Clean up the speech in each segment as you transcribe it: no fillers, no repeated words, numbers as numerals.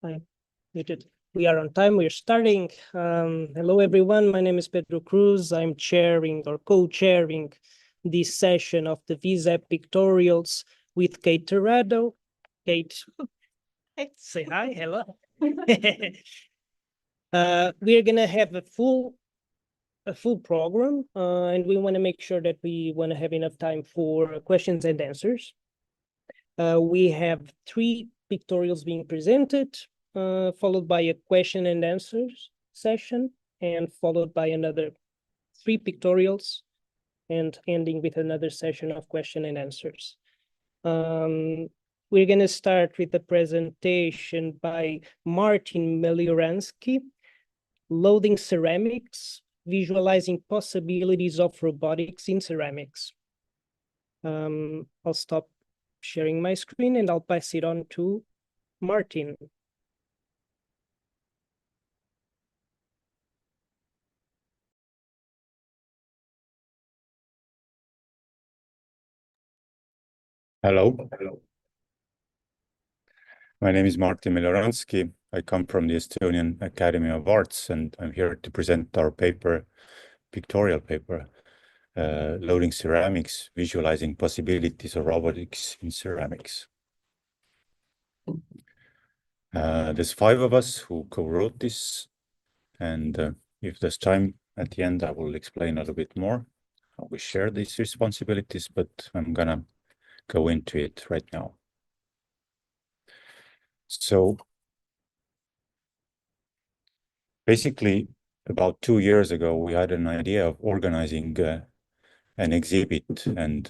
I muted. We are on time. We're starting. Hello, everyone. My name is Pedro Cruz. I'm chairing or co-chairing this session of the VIS Pictorials with Kate Terrado. Kate, say hi. Hello. We're gonna have a full program, and we want to make sure that we want to have enough time for questions and answers. We have 3 pictorials being presented, followed by a question and answers session, and followed by another 3 pictorials, and ending with another session of question and answers. We're going to start with the presentation by Martin Melioransky, Loading Ceramics, Visualizing Possibilities of Robotics in Ceramics. I'll stop sharing my screen and I'll pass it on to Martin. Hello. My name is Martin Melioransky. I come from the Estonian Academy of Arts, and I'm here to present our paper, pictorial paper, Loading Ceramics, Visualizing Possibilities of Robotics in Ceramics. There's 5 of us who co-wrote this, and if there's time at the end, I will explain a little bit more how we share these responsibilities, but I'm gonna go into it right now. So basically, about 2 years ago, we had an idea of organizing an exhibit, and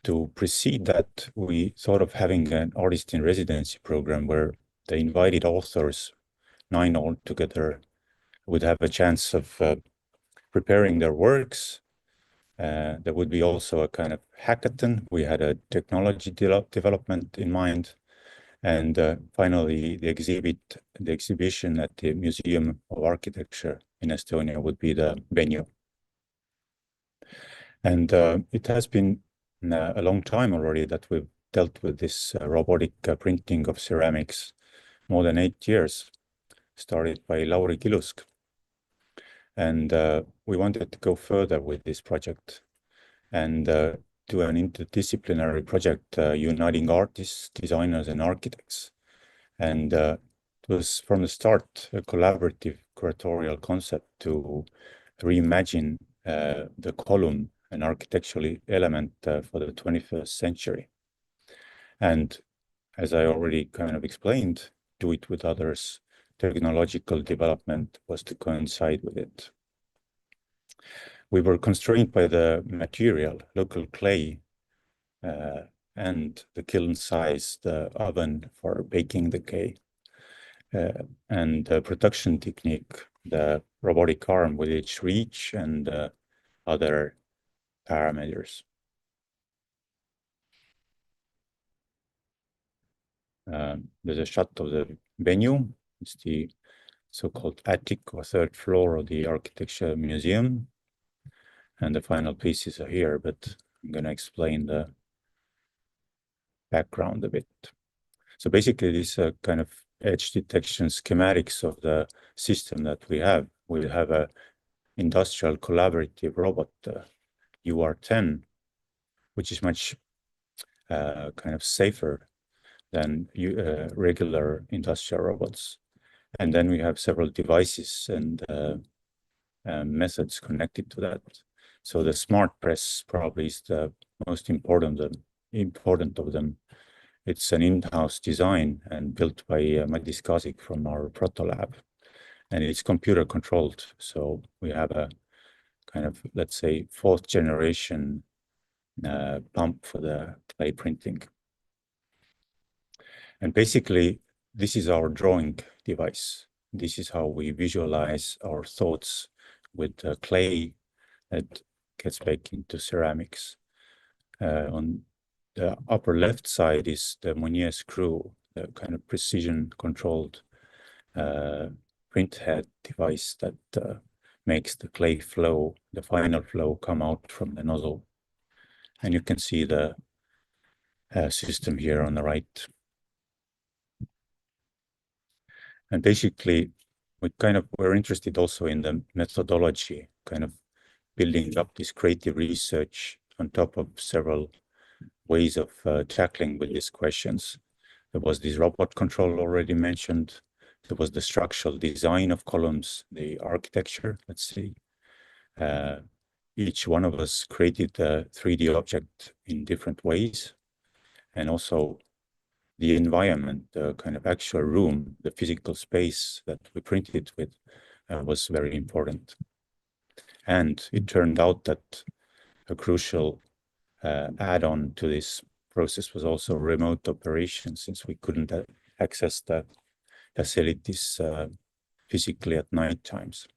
to precede that, we thought of having an artist in residency program where the invited authors, 9 altogether, would have a chance of preparing their works. There would be also a kind of hackathon. We had a technology development in mind. And finally, the exhibition at the Museum of Architecture in Estonia would be the venue. And it has been a long time already that we've dealt with this robotic printing of ceramics, more than 8 years, started by Lauri Kilusk. And we wanted to go further with this project and do an interdisciplinary project uniting artists, designers, and architects. And it was from the start a collaborative curatorial concept to reimagine the column, an architectural element for the 21st century. And as I already kind of explained, do it with others. Technological development was to coincide with it. We were constrained by the material, local clay, and the kiln size, the oven for baking the clay, and the production technique, the robotic arm with its reach and other parameters. There's a shot of the venue. It's the so-called attic or 3rd floor of the Architecture Museum. And the final pieces are here, but I'm going to explain the background a bit. So basically, this kind of edge detection schematics of the system that we have. We have a industrial collaborative robot, UR10, which is much kind of safer than regular industrial robots. And then we have several devices and methods connected to that. So the smart press probably is the most important of them. It's an in-house design and built by Madis Kasik from our Proto Lab. And it's computer controlled. So we have a kind of, let's say, 4th generation pump for the clay printing. And basically, this is our drawing device. This is how we visualize our thoughts with clay that gets baked into ceramics. On the upper left side is the Monnier screw, the kind of precision-controlled print head device that makes the clay flow, the final flow, come out from the nozzle. And you can see the system here on the right. And basically, we're interested also in the methodology, kind of building up this creative research on top of several ways of tackling with these questions. There was this robot control already mentioned. There was the structural design of columns, the architecture, let's see. Each one of us created a 3D object in different ways. And also the environment, the kind of actual room, the physical space that we printed with was very important. And it turned out that a crucial add-on to this process was also remote operation, since we couldn't access the facilities physically at night times.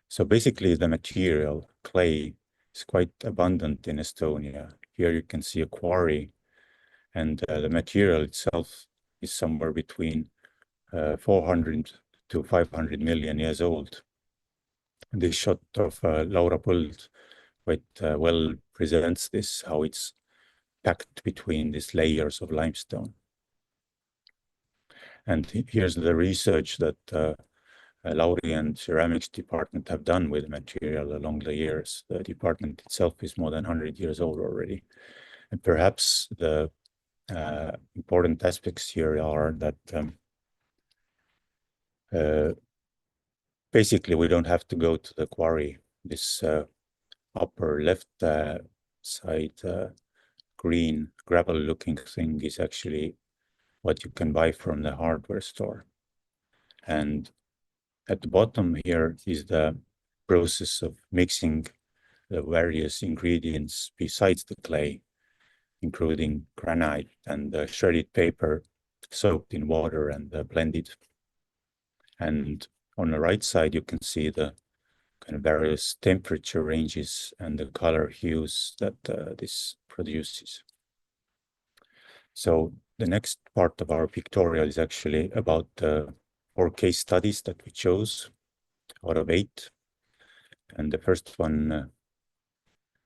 So basically the material, clay, is quite abundant in Estonia. Here you can see a quarry, and the material itself is somewhere between 400 to 500 million years old. This shot of Laura Põld quite well presents this, how it's packed between these layers of limestone. And here's the research that Lauri and ceramics department have done with material along the years. The department itself is more than 100 years old already. And perhaps the important aspects here are that basically we don't have to go to the quarry. This upper left side green gravel looking thing is actually what you can buy from the hardware store. And at the bottom here is the process of mixing the various ingredients besides the clay, including granite and shredded paper soaked in water and blended. And on the right side, you can see the kind of various temperature ranges and the color hues that this produces. So the next part of our pictorial is actually about 4 case studies that we chose out of 8. And the first one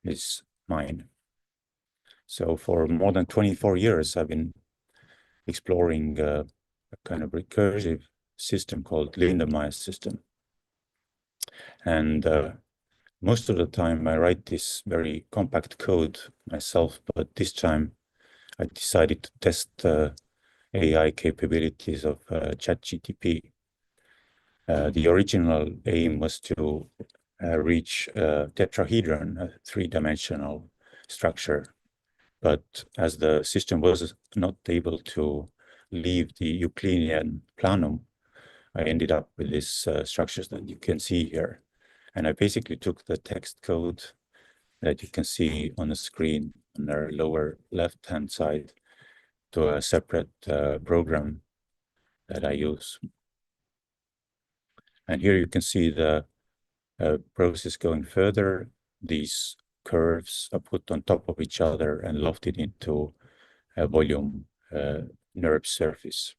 is mine. So for more than 24 years, I've been exploring a kind of recursive system called Lindemeyer system. And most of the time I write this very compact code myself, but this time I decided to test AI capabilities of ChatGPT. The original aim was to reach a tetrahedron, a 3-dimensional structure. But as the system was not able to leave the Euclidean planum, I ended up with these structures that you can see here. And I basically took the text code that you can see on the screen on the lower left-hand side to a separate program that I use. And here you can see the process going further. These curves are put on top of each other and lofted into a volume NURB surface.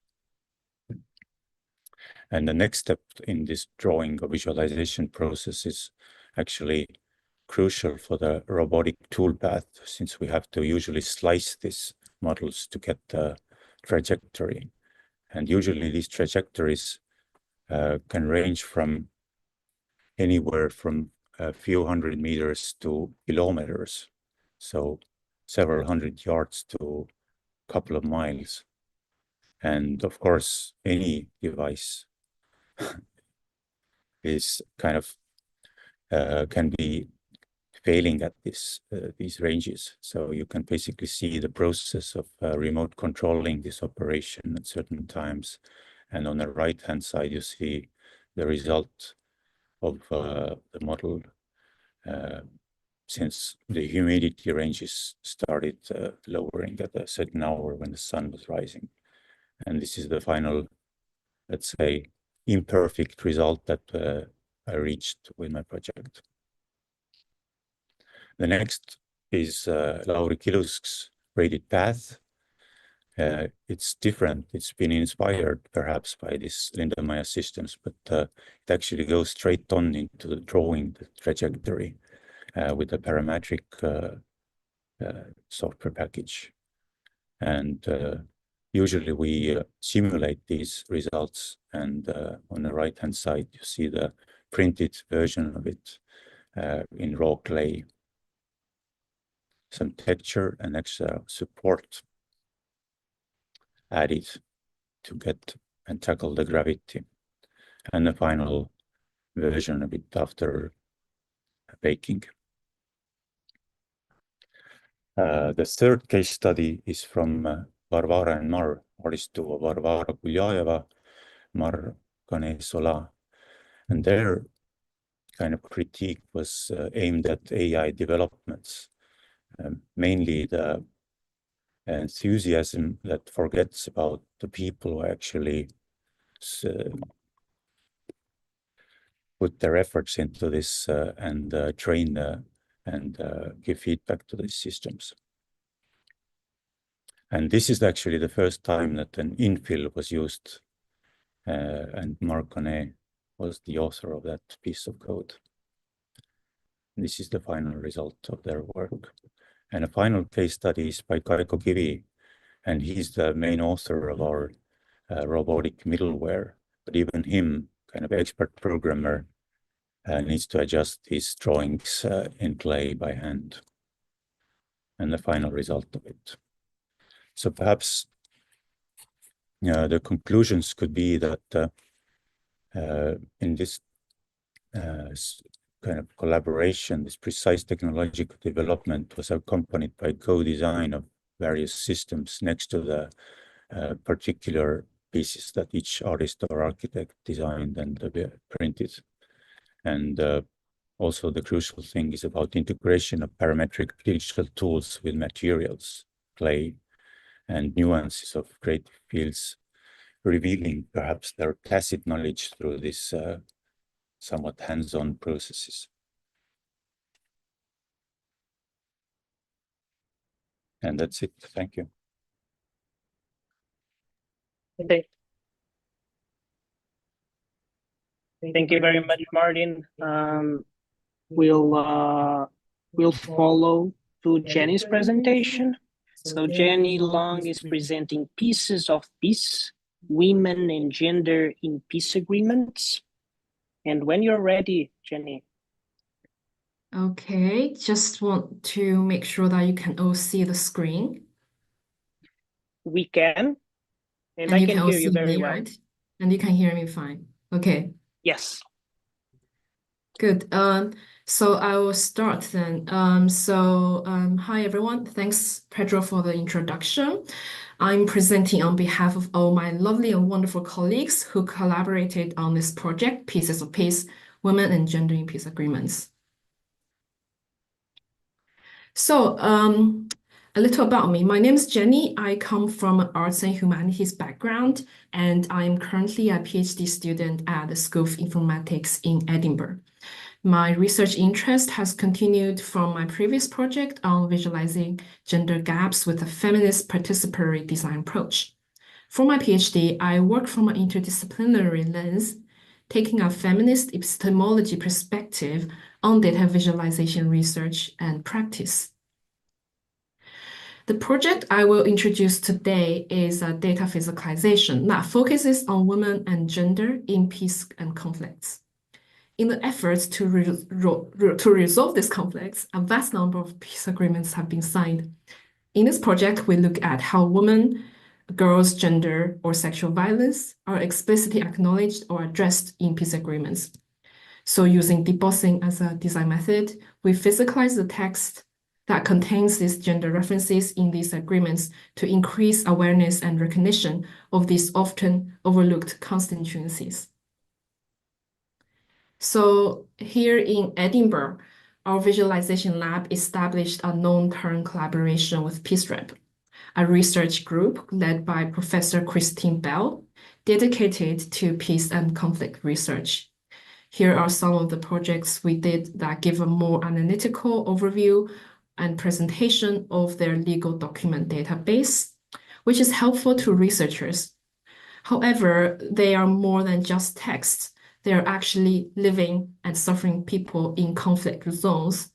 And the next step in this drawing or visualization process is actually crucial for the robotic toolpath, since we have to usually slice these models to get the trajectory. And usually these trajectories can range from anywhere from a few hundred meters to kilometers. So several hundred yards to a couple of miles. And of course, any device is kind of can be failing at these ranges. So you can basically see the process of remote controlling this operation at certain times. And on the right-hand side, you see the result of the model since the humidity ranges started lowering at a certain hour when the sun was rising. And this is the final, let's say, imperfect result that I reached with my project. The next is Lauri Kilusk's braided path. It's different. It's been inspired perhaps by this Lindemeyer systems, but it actually goes straight on into the drawing the trajectory with a parametric software package. And usually we simulate these results, and on the right-hand side, you see the printed version of it in raw clay. Some texture and extra support added to get and tackle the gravity, and the final version of it after baking. The third case study is from Varvara and Mar, Aristu Varvara Kuljaeva, Mar Ganesola. And their kind of critique was aimed at AI developments, mainly the enthusiasm that forgets about the people who actually put their efforts into this and train and give feedback to these systems. And this is actually the first time that an infill was used, and Marc Connet was the author of that piece of code. This is the final result of their work. And a final case study is by Kaiko Kivi, and he's the main author of our robotic middleware. But even him, kind of expert programmer, needs to adjust his drawings in clay by hand, and the final result of it. So perhaps the conclusions could be that in this kind of collaboration, this precise technological development was accompanied by co-design of various systems next to the particular pieces that each artist or architect designed and printed. And also the crucial thing is about integration of parametric digital tools with materials, clay, and nuances of creative fields, revealing perhaps their tacit knowledge through this somewhat hands-on processes. And that's it. Thank you. Okay. Thank you very much, Martin. We'll follow to Jenny's presentation. So Jenny Long is presenting Pieces of Peace, Women and Gender in Peace Agreements. And when you're ready, Jenny. Okay, just want to make sure that you can all see the screen. We can, and And I you can all hear you see very me, well. right? And you can hear me fine. Okay, Yes. good. So I will start then. Hi everyone. Thanks, Pedro, for the introduction. I'm presenting on behalf of all my lovely and wonderful colleagues who collaborated on this project, Pieces of Peace, Women and Gender in Peace Agreements. So, a little about me. My name is Jenny. I come from an arts and humanities background, and I'm currently a PhD student at the School of Informatics in Edinburgh. My research interest has continued from my previous project on visualizing gender gaps with a feminist participatory design approach. For my PhD, I work from an interdisciplinary lens, taking a feminist epistemology perspective on data visualization research and practice. The project I will introduce today is a data physicalization that focuses on women and gender in peace and conflicts. In the efforts to resolve these conflicts, a vast number of peace agreements have been signed. In this project, we look at how women, girls, gender, or sexual violence are explicitly acknowledged or addressed in peace agreements. So using debossing as a design method, we physicalize the text that contains these gender references in these agreements to increase awareness and recognition of these often overlooked constituencies. So here in Edinburgh, our visualization lab established a long-term collaboration with PeaceRep, a research group led by Professor Christine Bell, dedicated to peace and conflict research. Here are some of the projects we did that give a more analytical overview and presentation of their legal document database, which is helpful to researchers. However, they are more than just text. They are actually living and suffering people in conflict zones.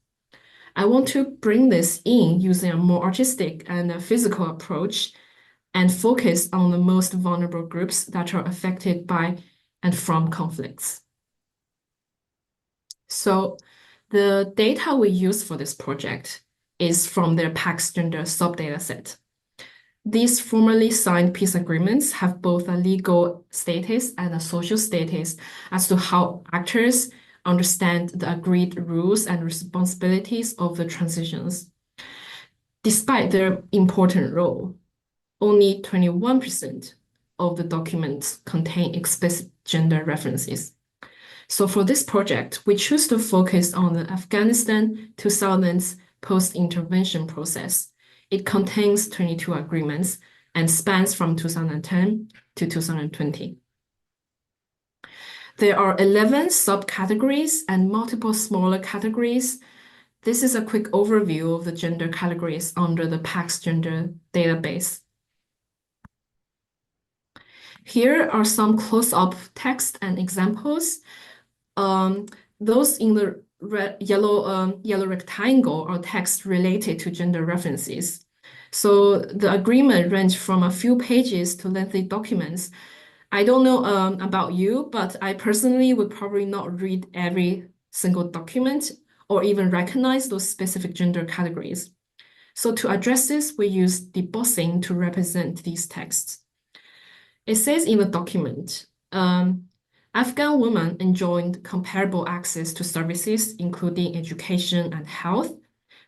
I want to bring this in using a more artistic and a physical approach and focus on the most vulnerable groups that are affected by and from conflicts. So the data we use for this project is from their PAX gender subdata set. These formally signed peace agreements have both a legal status and a social status as to how actors understand the agreed rules and responsibilities of the transitions. Despite their important role, only 21% of the documents contain explicit gender references. So for this project, we choose to focus on the Afghanistan 2000s post-intervention process. It contains 22 agreements and spans from 2010 to 2020. There are 11 subcategories and multiple smaller categories. This is a quick overview of the gender categories under the PAX gender database. Here are some close-up text and examples. Those in the yellow rectangle are text related to gender references. So the agreement range from a few pages to lengthy documents. I don't know about you, but I personally would probably not read every single document or even recognize those specific gender categories. So to address this, we use debossing to represent these texts. It says in the document, Afghan women enjoyed comparable access to services, including education and health.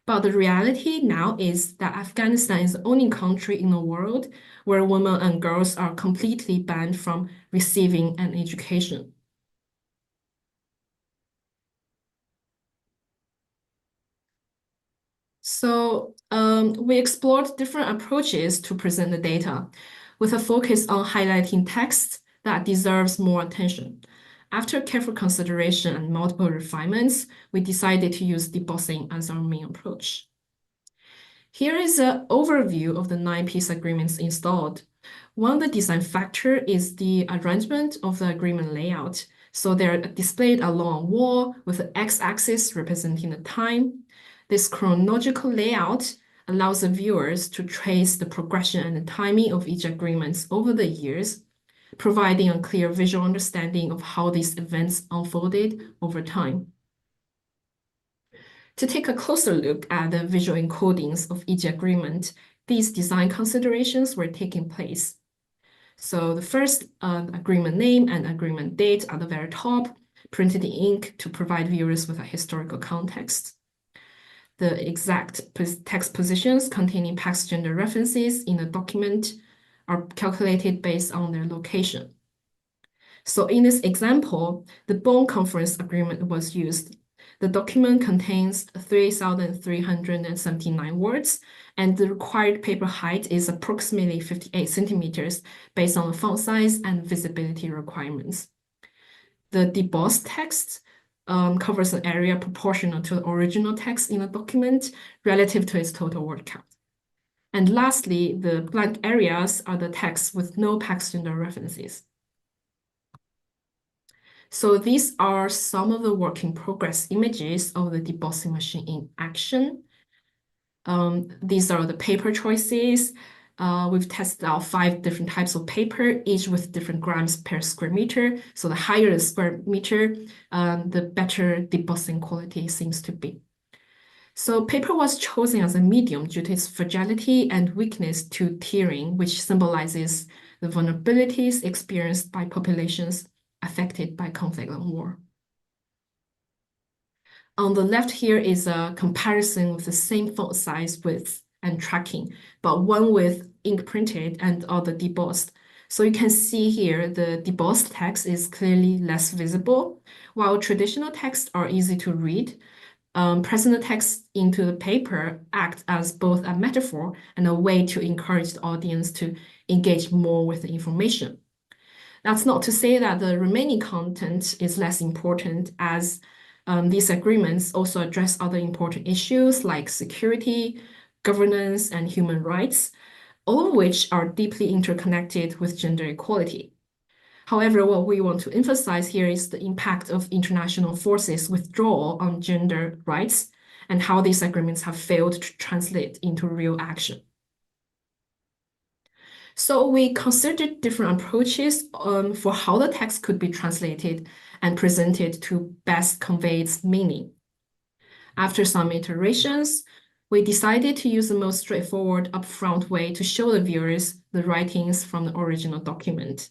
But the reality now is that Afghanistan is the only country in the world where women and girls are completely banned from receiving an education. So we explored different approaches to present the data, with a focus on highlighting text that deserves more attention. After careful consideration and multiple refinements, we decided to use debossing as our main approach. Here is an overview of the 9 peace agreements installed. One of the design factors is the arrangement of the agreement layout. So they're displayed along a wall with the x-axis representing the time. This chronological layout allows the viewers to trace the progression and the timing of each agreement over the years, providing a clear visual understanding of how these events unfolded over time. To take a closer look at the visual encodings of each agreement, these design considerations were taking place. So the first agreement name and agreement date at the very top, printed in ink to provide viewers with a historical context. The exact text positions containing PAX gender references in the document are calculated based on their location. So in this example, the Bonn Conference Agreement was used. The document contains 3,379 words, and the required paper height is approximately 58 centimeters based on the font size and visibility requirements. The debossed text covers an area proportional to the original text in the document relative to its total word count. And lastly, the blank areas are the texts with no PAX gender references. So these are some of the work in progress images of the debossing machine in action. These are the paper choices. We've tested out 5 different types of paper, each with different grams per square meter. So the higher the square meter, the better debossing quality seems to be. So paper was chosen as a medium due to its fragility and weakness to tearing, which symbolizes the vulnerabilities experienced by populations affected by conflict and war. On the left here is a comparison with the same font size, width, and tracking, but one with ink printed and other debossed. So you can see here the debossed text is clearly less visible, while traditional texts are easy to read. Pressing the text into the paper acts as both a metaphor and a way to encourage the audience to engage more with the information. That's not to say that the remaining content is less important, as these agreements also address other important issues like security, governance, and human rights, all of which are deeply interconnected with gender equality. However, what we want to emphasize here is the impact of international forces' withdrawal on gender rights and how these agreements have failed to translate into real action. So we considered different approaches for how the text could be translated and presented to best convey its meaning. After some iterations, we decided to use the most straightforward upfront way to show the viewers the writings from the original document.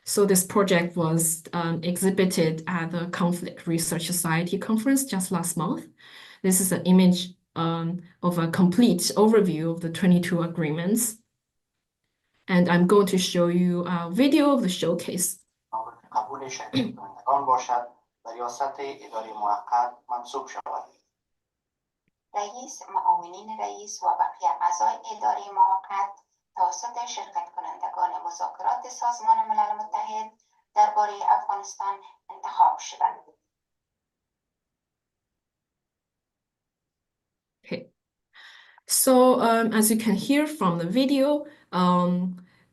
So this project was exhibited at the Conflict Research Society conference just last month. This is an image of a complete overview of the 22 agreements. And I'm going to show you a video of the showcase. رئیس، معاونین رئیس و بقیه اعضای اداره موقت توسط شرکت کنندگان مذاکرات سازمان ملل متحد درباره افغانستان انتخاب شدند. Okay. So as you can hear from the video,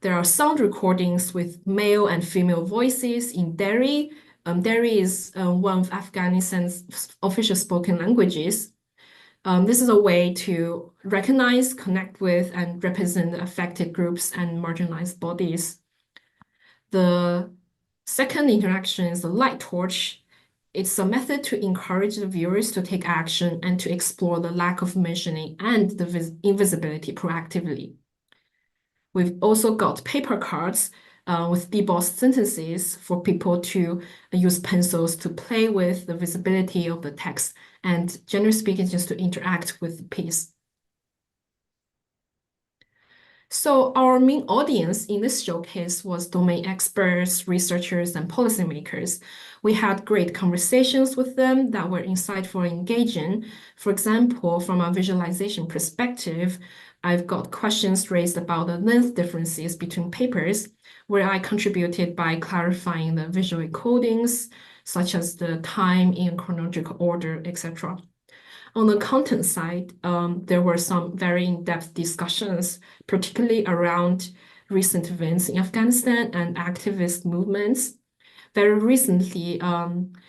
there are sound recordings with male and female voices in Dari. Dari is one of Afghanistan's official spoken languages. This is a way to recognize, connect with, and represent affected groups and marginalized bodies. The second interaction is the light torch. It's a method to encourage the viewers to take action and to explore the lack of mentioning and the invisibility proactively. We've also got paper cards with debossed sentences for people to use pencils to play with the visibility of the text and, generally speaking, just to interact with the piece. So our main audience in this showcase was domain experts, researchers, and policymakers. We had great conversations with them that were insightful and engaging. For example, from a visualization perspective, I've got questions raised about the length differences between papers, where I contributed by clarifying the visual encodings, such as the time in chronological order, etc. On the content side, there were some very in-depth discussions, particularly around recent events in Afghanistan and activist movements. Very recently,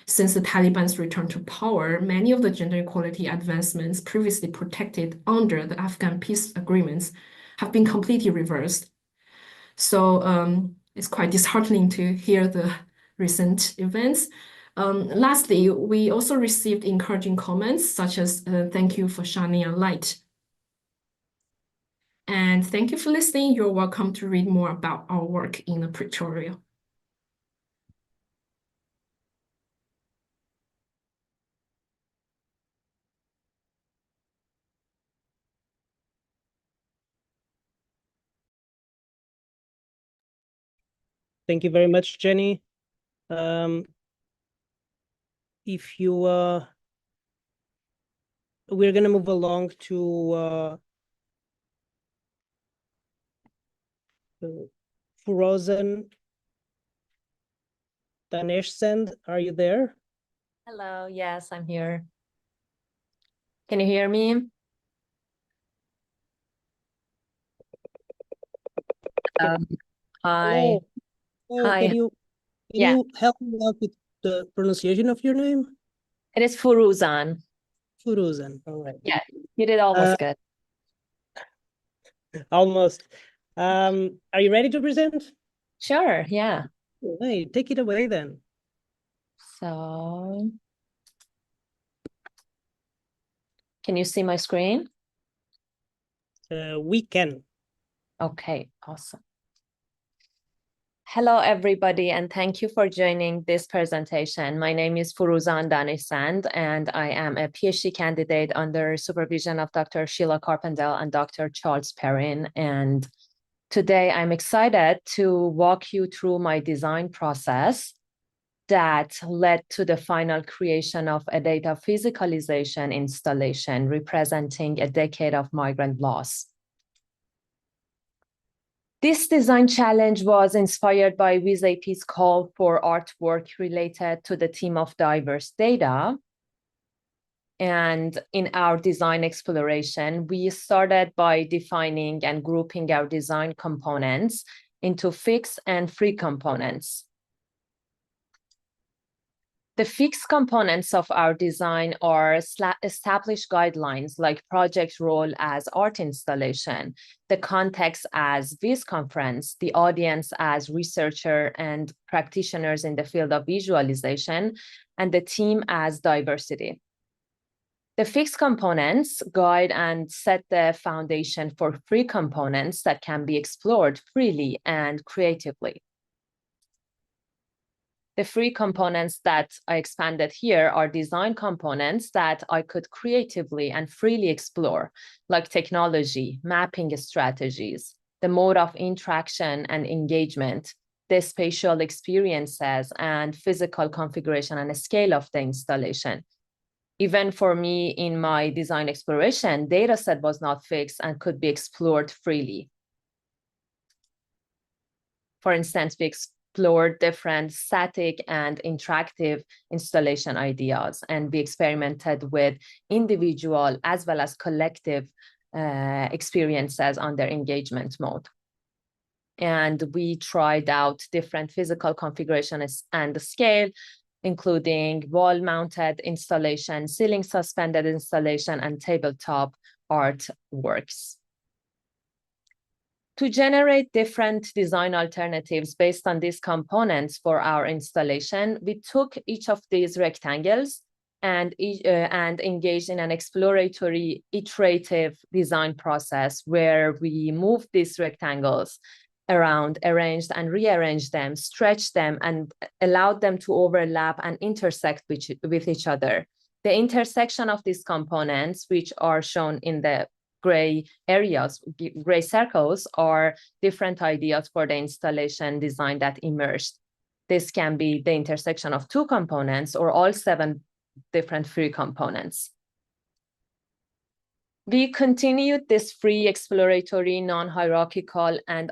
since the Taliban's return to power, many of the gender equality advancements previously protected under the Afghan peace agreements have been completely reversed. So it's quite disheartening to hear the recent events. Lastly, we also received encouraging comments such as thank you for shining a light. And thank you for listening. You're welcome to read more about our work in the pictorial. Thank you very much, Jenny. If you we're gonna move along to Frozen Daneshsand. Are you there? Hello, yes, I'm here. Can you hear me? Hi. Hello. Oh, Hi. can Yeah. you help me out with the pronunciation of your name? It is Furuzan. Furuzan. All right. Yeah, you did almost good. Almost. Are you ready to present? Sure, yeah. Hey, take it away then. So, can you see my screen? We can. Okay, awesome. Hello, everybody, and thank you for joining this presentation. My name is Furuzan Daneshsand, and I am a PhD candidate under supervision of Dr. Sheila Carpendale and Dr. Charles Perrin. And today I'm excited to walk you through my design process that led to the final creation of a data physicalization installation representing a decade of migrant loss. This design challenge was inspired by VIS call for artwork related to the theme of diverse data. And in our design exploration, we started by defining and grouping our design components into fixed and free components. The fixed components of our design are established guidelines like project role as art installation, the context as VIS conference, the audience as researcher and practitioners in the field of visualization, and the team as diversity. The fixed components guide and set the foundation for free components that can be explored freely and creatively. The free components that I expanded here are design components that I could creatively and freely explore, like technology, mapping strategies, the mode of interaction and engagement, the spatial experiences, and physical configuration and scale of the installation. Even for me, in my design exploration, data set was not fixed and could be explored freely. For instance, we explored different static and interactive installation ideas, and we experimented with individual as well as collective experiences on their engagement mode. And we tried out different physical configurations and scale, including wall-mounted installation, ceiling-suspended installation, and tabletop artworks. To generate different design alternatives based on these components for our installation, we took each of these rectangles and engaged in an exploratory iterative design process where we moved these rectangles around, arranged and rearranged them, stretched them, and allowed them to overlap and intersect with each other. The intersection of these components, which are shown in the gray areas, gray circles, are different ideas for the installation design that emerged. This can be the intersection of two components or all 7 different free components. We continued this free exploratory, non-hierarchical, and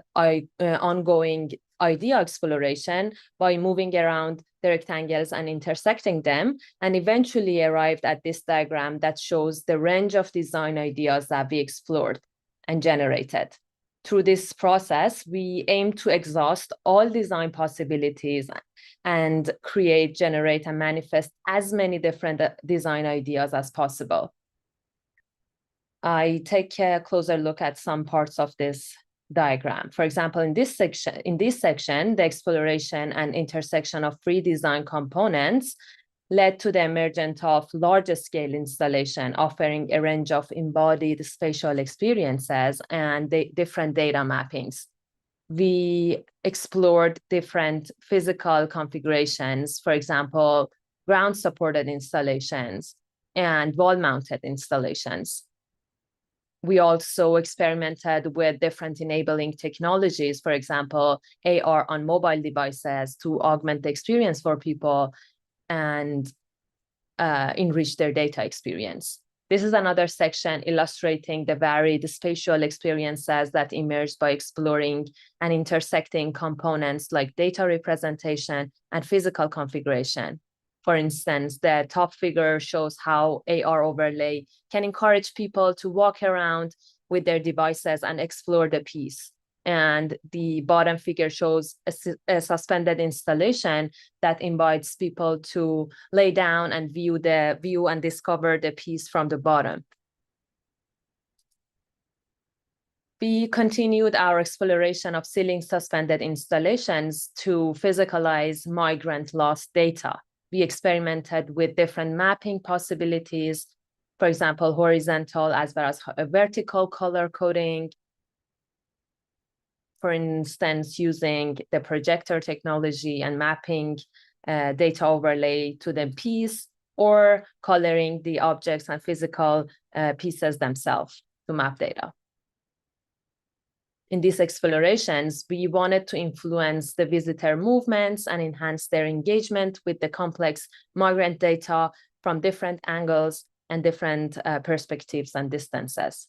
ongoing idea exploration by moving around the rectangles and intersecting them, and eventually arrived at this diagram that shows the range of design ideas that we explored and generated. Through this process, we aim to exhaust all design possibilities and create, generate, and manifest as many different design ideas as possible. I take a closer look at some parts of this diagram. For example, in this section, the exploration and intersection of free design components led to the emergence of larger scale installation, offering a range of embodied spatial experiences and different data mappings. We explored different physical configurations, for example, ground-supported installations and wall-mounted installations. We also experimented with different enabling technologies, for example, AR on mobile devices to augment the experience for people and enrich their data experience. This is another section illustrating the varied spatial experiences that emerged by exploring and intersecting components like data representation and physical configuration. For instance, the top figure shows how AR overlay can encourage people to walk around with their devices and explore the piece. And the bottom figure shows a suspended installation that invites people to lay down and view and discover the piece from the bottom. We continued our exploration of ceiling suspended installations to physicalize migrant loss data. We experimented with different mapping possibilities, for example, horizontal as well as vertical color coding. For instance, using the projector technology and mapping data overlay to the piece, or coloring the objects and physical pieces themselves to map data. In these explorations, we wanted to influence the visitor movements and enhance their engagement with the complex migrant data from different angles and different perspectives and distances.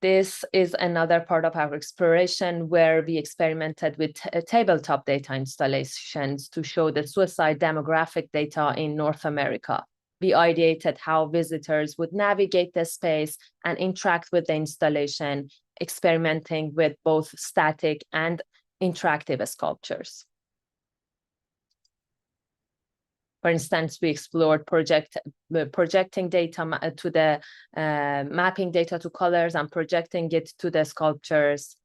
This is another part of our exploration where we experimented with tabletop data installations to show the suicide demographic data in North America. We ideated how visitors would navigate the space and interact with the installation, experimenting with both static and interactive sculptures. For instance, we explored projecting data to the mapping data to colors and projecting it to the sculptures.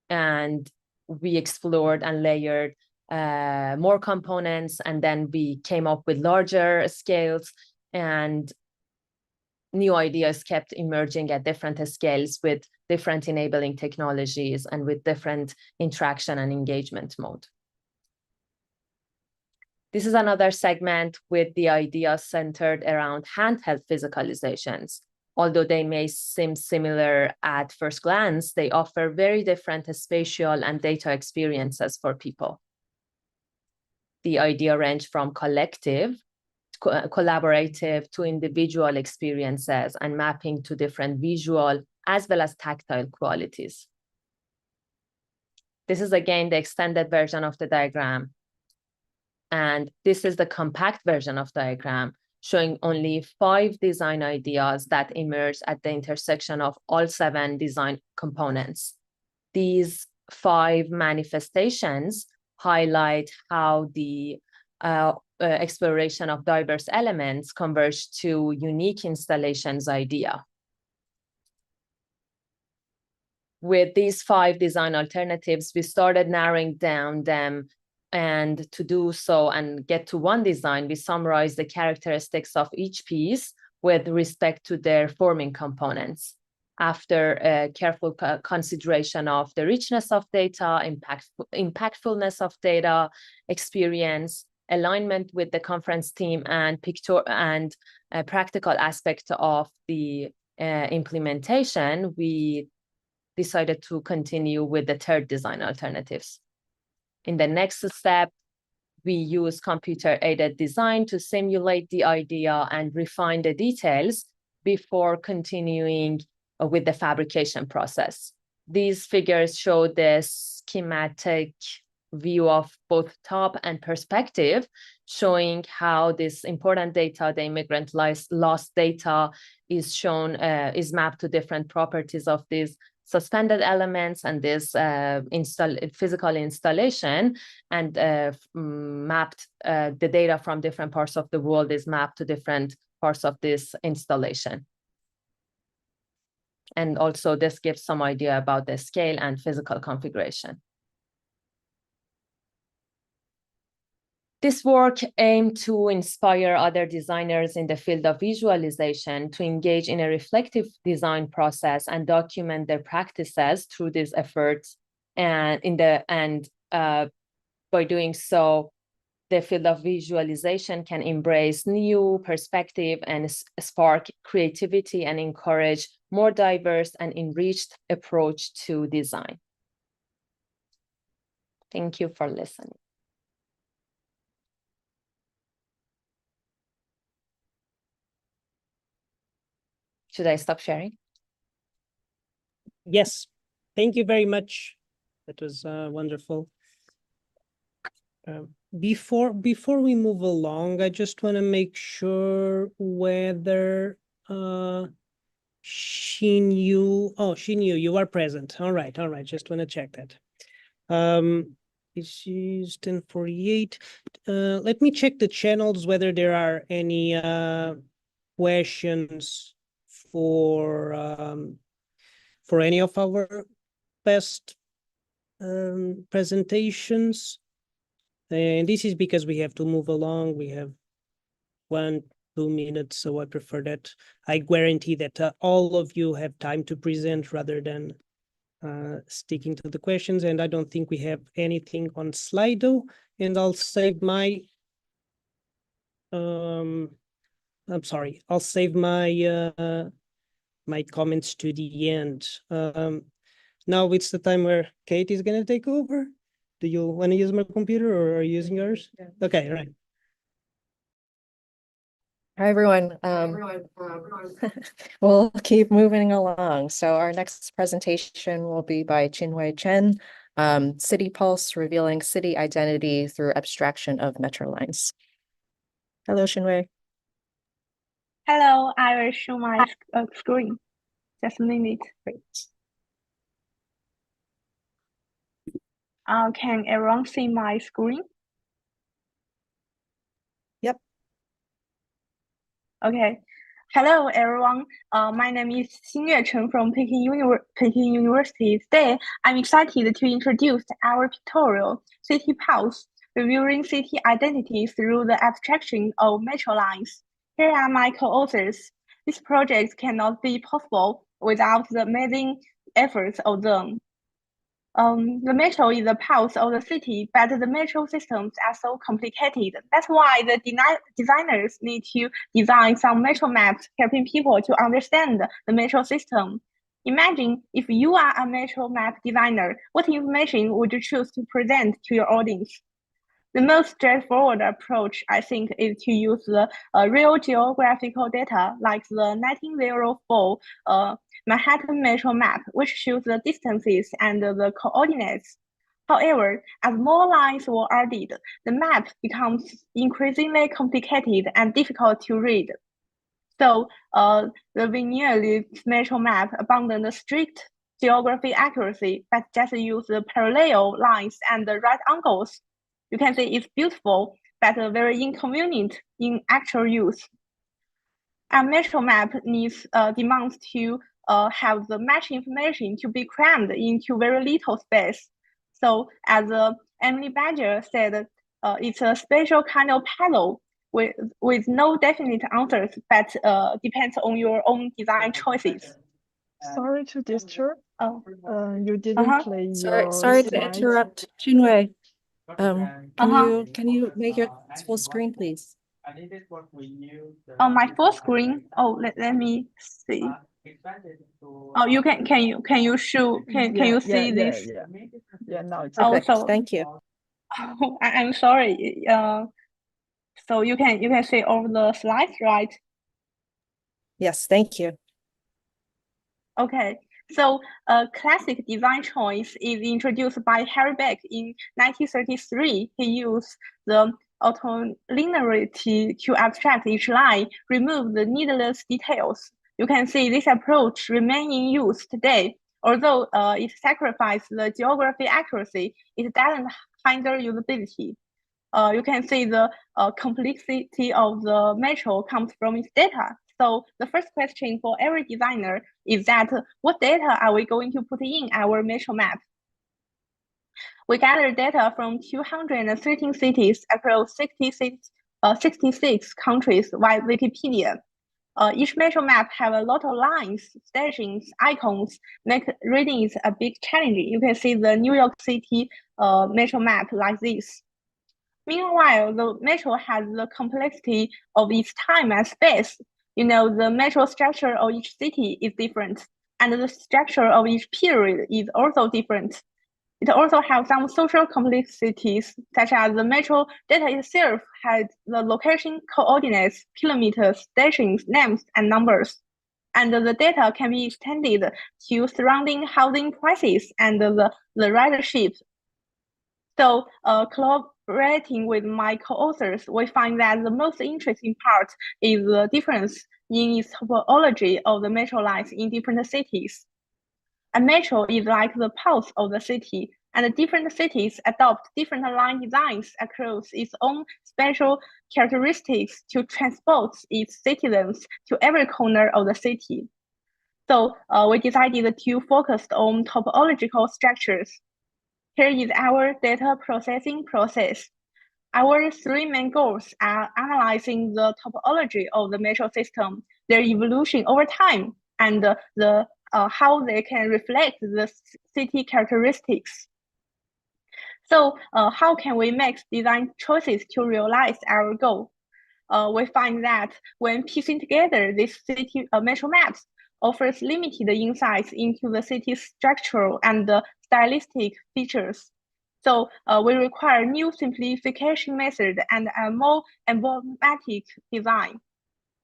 And we explored and layered more components, and then we came up with larger scales, and new ideas kept emerging at different scales with different enabling technologies and with different interaction and engagement mode. This is another segment with the ideas centered around handheld physicalizations. Although they may seem similar at first glance, they offer very different spatial and data experiences for people. The idea range from collective, collaborative to individual experiences and mapping to different visual as well as tactile qualities. This is again the extended version of the diagram. And this is the compact version of diagram showing only 5 design ideas that emerge at the intersection of all 7 design components. These 5 manifestations highlight how the exploration of diverse elements converge to unique installations idea. With these 5 design alternatives, we started narrowing down them, and to do so and get to one design, we summarize the characteristics of each piece with respect to their forming components. After a careful consideration of the richness of data, impactfulness of data, experience, alignment with the conference theme, and practical aspect of the implementation, we decided to continue with the 3rd design alternatives. In the next step, we use computer-aided design to simulate the idea and refine the details before continuing with the fabrication process. These figures show the schematic view of both top and perspective, showing how this important data, the immigrant loss data, is shown, is mapped to different properties of these suspended elements and this physical installation, and mapped the data from different parts of the world is mapped to different parts of this installation. And also this gives some idea about the scale and physical configuration. This work aimed to inspire other designers in the field of visualization to engage in a reflective design process and document their practices through these efforts. And by doing so, the field of visualization can embrace new perspective and spark creativity and encourage more diverse and enriched approach to design. Thank you for listening. Should I stop sharing? Yes, thank you very much. That was wonderful. Before we move along, I just want to make sure whether Shinyu, you are present. All right. Just want to check that. This is 10:48. Let me check the channels whether there are any questions for any of our past presentations. And this is because we have to move along. We have 1-2 minutes, so I prefer that. I guarantee that all of you have time to present rather than sticking to the questions. And I don't think we have anything on Slido. And I'll save my I'm sorry, I'll save my my comments to the end. Now it's the time where Kate is going to take over. Do you want to use my computer or are you using yours? Yeah. Okay, all right. Hi, everyone. We'll keep moving along. So our next presentation will be by Chinhui Chen, City Pulse, Revealing City Identity Through Abstraction of Metro Lines. Hello, Chinhui. Hello, I will show my screen. Just a minute. Great. Can everyone see my screen? Okay. Hello, everyone. My name is Xingyue Chen from Peking University. Today, I'm excited to introduce our pictorial, City Pulse, reviewing city identity through the abstraction of metro lines. Here are my co-authors. This project cannot be possible without the amazing efforts of them. The metro is the pulse of the city, but the metro systems are so complicated. That's why the designers need to design some metro maps, helping people to understand the metro system. Imagine if you are a metro map designer, what information would you choose to present to your audience? The most straightforward approach, I think, is to use the real geographical data like the 1904 Manhattan Metro map, which shows the distances and the coordinates. However, as more lines were added, the map becomes increasingly complicated and difficult to read. So the Vignale metro map abandoned the strict geography accuracy, but just use the parallel lines and the right angles. You can say it's beautiful, but very inconvenient in actual use. A metro map demands to have the matching information to be crammed into very little space. So as Emily Badger said, it's a special kind of puzzle with no definite answers, but depends on your own design choices. Sorry to disturb. Oh, you didn't play your Sorry to slides. interrupt, Chinwei. Can you make your full screen, please? On my full screen. Oh, let me see. Oh, you can you show can you see this? Yeah, now it's perfect. So Thank you. I'm sorry. So you can see all the slides, right? Yes, thank you. Okay. So a classic design choice is introduced by Harry Beck in 1933. He used the autolinearity to abstract each line, remove the needless details. You can see this approach remains in use today. Although it sacrifices the geography accuracy, it doesn't hinder usability. You can see the complexity of the metro comes from its data. So the first question for every designer is that what data are we going to put in our metro map? We gather data from 213 cities across 66 countries via Wikipedia. Each metro map have a lot of lines, stations, icons, make reading it a big challenge. You can see the New York City metro map like this. Meanwhile, the metro has the complexity of its time and space. You know, the metro structure of each city is different, and the structure of each period is also different. It also has some social complexities, such as the metro data itself has the location coordinates, kilometers, stations, names, and numbers. And the data can be extended to surrounding housing prices and the ridership. So collaborating with my co-authors, we find that the most interesting part is the difference in its topology of the metro lines in different cities. A metro is like the pulse of the city, and different cities adopt different line designs across its own special characteristics to transport its citizens to every corner of the city. So we decided to focus on topological structures. Here is our data processing process. Our three main goals are analyzing the topology of the metro system, their evolution over time, and how they can reflect the city characteristics. So how can we make design choices to realize our goal? We find that when piecing together these city metro maps offers limited insights into the city's structural and stylistic features. So we require new simplification method and a more emblematic design.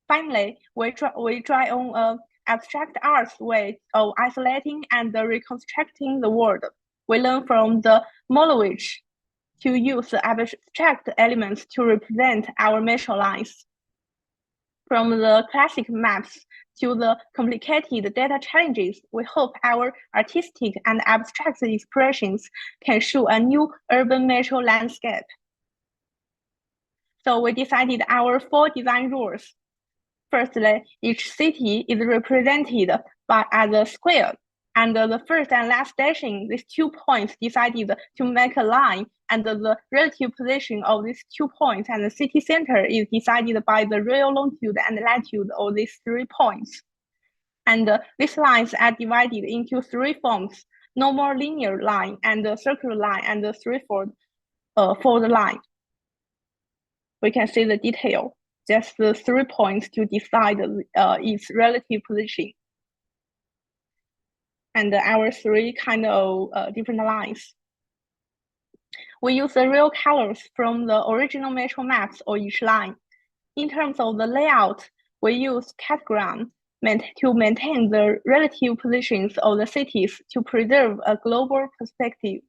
Finally, we try on an abstract arts way of isolating and reconstructing the world. We learn from the Molowich to use the abstract elements to represent our metro lines. From the classic maps to the complicated data challenges, we hope our artistic and abstract expressions can show a new urban metro landscape. So we decided our 4 design rules. Firstly, each city is represented as a square, and the first and last dashing, these 2 points decided to make a line, and the relative position of these 2 points and the city center is decided by the real longitude and latitude of these 3 points. And these lines are divided into 3 forms: normal linear line, and the circular line, and the threefold fold line. We can see the detail, just the 3 points to decide its relative position. And our 3 kind of different lines. We use the real colors from the original metro maps of each line. In terms of the layout, we use catagram to maintain the relative positions of the cities to preserve a global perspective.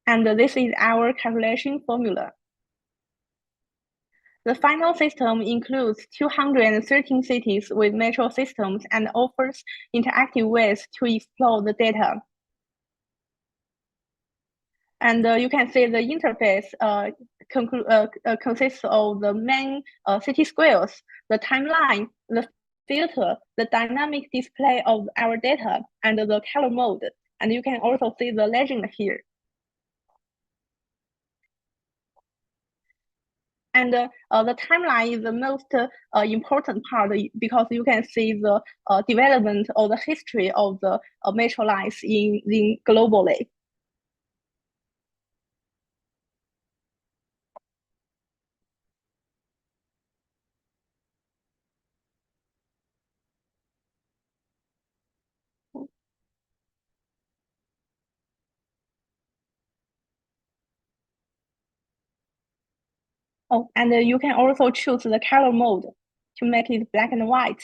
And this is our calculation formula. The final system includes 213 cities with metro systems and offers interactive ways to explore the data. And you can see the interface consists of the main city squares, the timeline, the filter, the dynamic display of our data, and the color mode. And you can also see the legend here. And the timeline is the most important part because you can see the development or the history of the metro lines in globally. Oh, and you can also choose the color mode to make it black and white.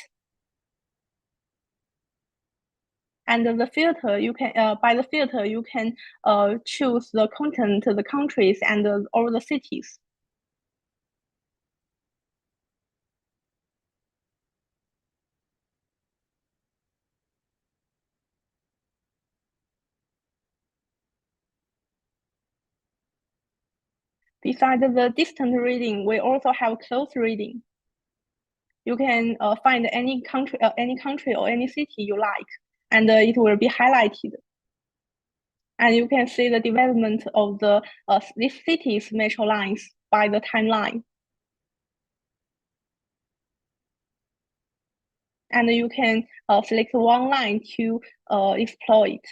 And the filter, you can by the filter you can choose the content, the countries, and all the cities. Besides the distant reading, we also have close reading. You can find any country or any city you like, and it will be highlighted. And you can see the development of the this city's metro lines by the timeline. And you can select one line to explore it.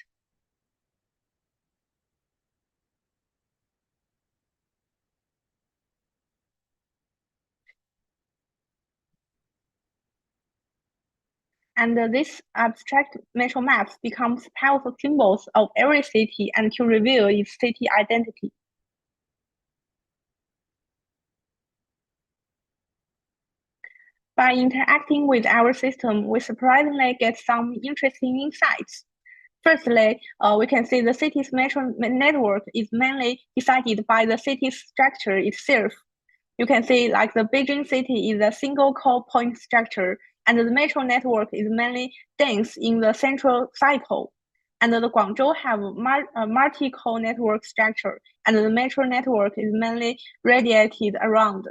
And this abstract metro maps becomes powerful symbols of every city and to reveal its city identity. By interacting with our system, we surprisingly get some interesting insights. Firstly, we can see the city's metro network is mainly decided by the city's structure itself. You can see like the Beijing city is a single core point structure, and the metro network is mainly dense in the central cycle. And the Guangzhou have a multi-core network structure, and the metro network is mainly radiated around.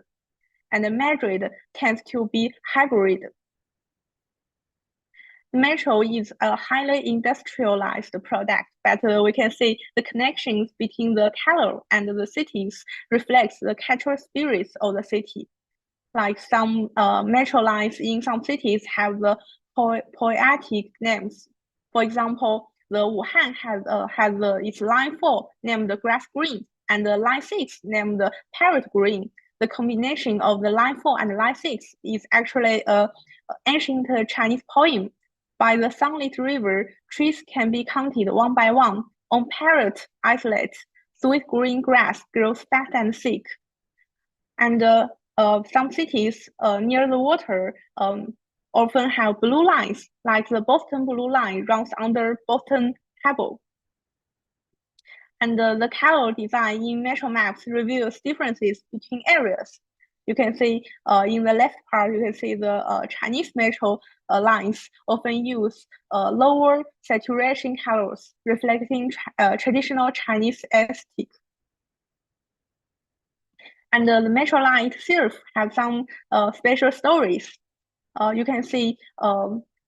And Madrid tends to be hybrid. Metro is a highly industrialized product, but we can see the connections between the color and the cities reflects the cultural spirits of the city. Like some metro lines in some cities have the poetic names. For example, the Wuhan has its line 4 named the grass green, and the line 6 named the parrot green. The combination of the line 4 and line 6 is actually an ancient Chinese poem. By the sunlit river, trees can be counted one by one. On parrot islets, sweet green grass grows fat and thick. And some cities near the water often have blue lines, like the Boston Blue Line runs under Boston Harbor. And the color design in metro maps reveals differences between areas. You can see in the left part, you can see the Chinese metro lines often use lower saturation colors, reflecting traditional Chinese aesthetic. And the metro line itself has some special stories. You can see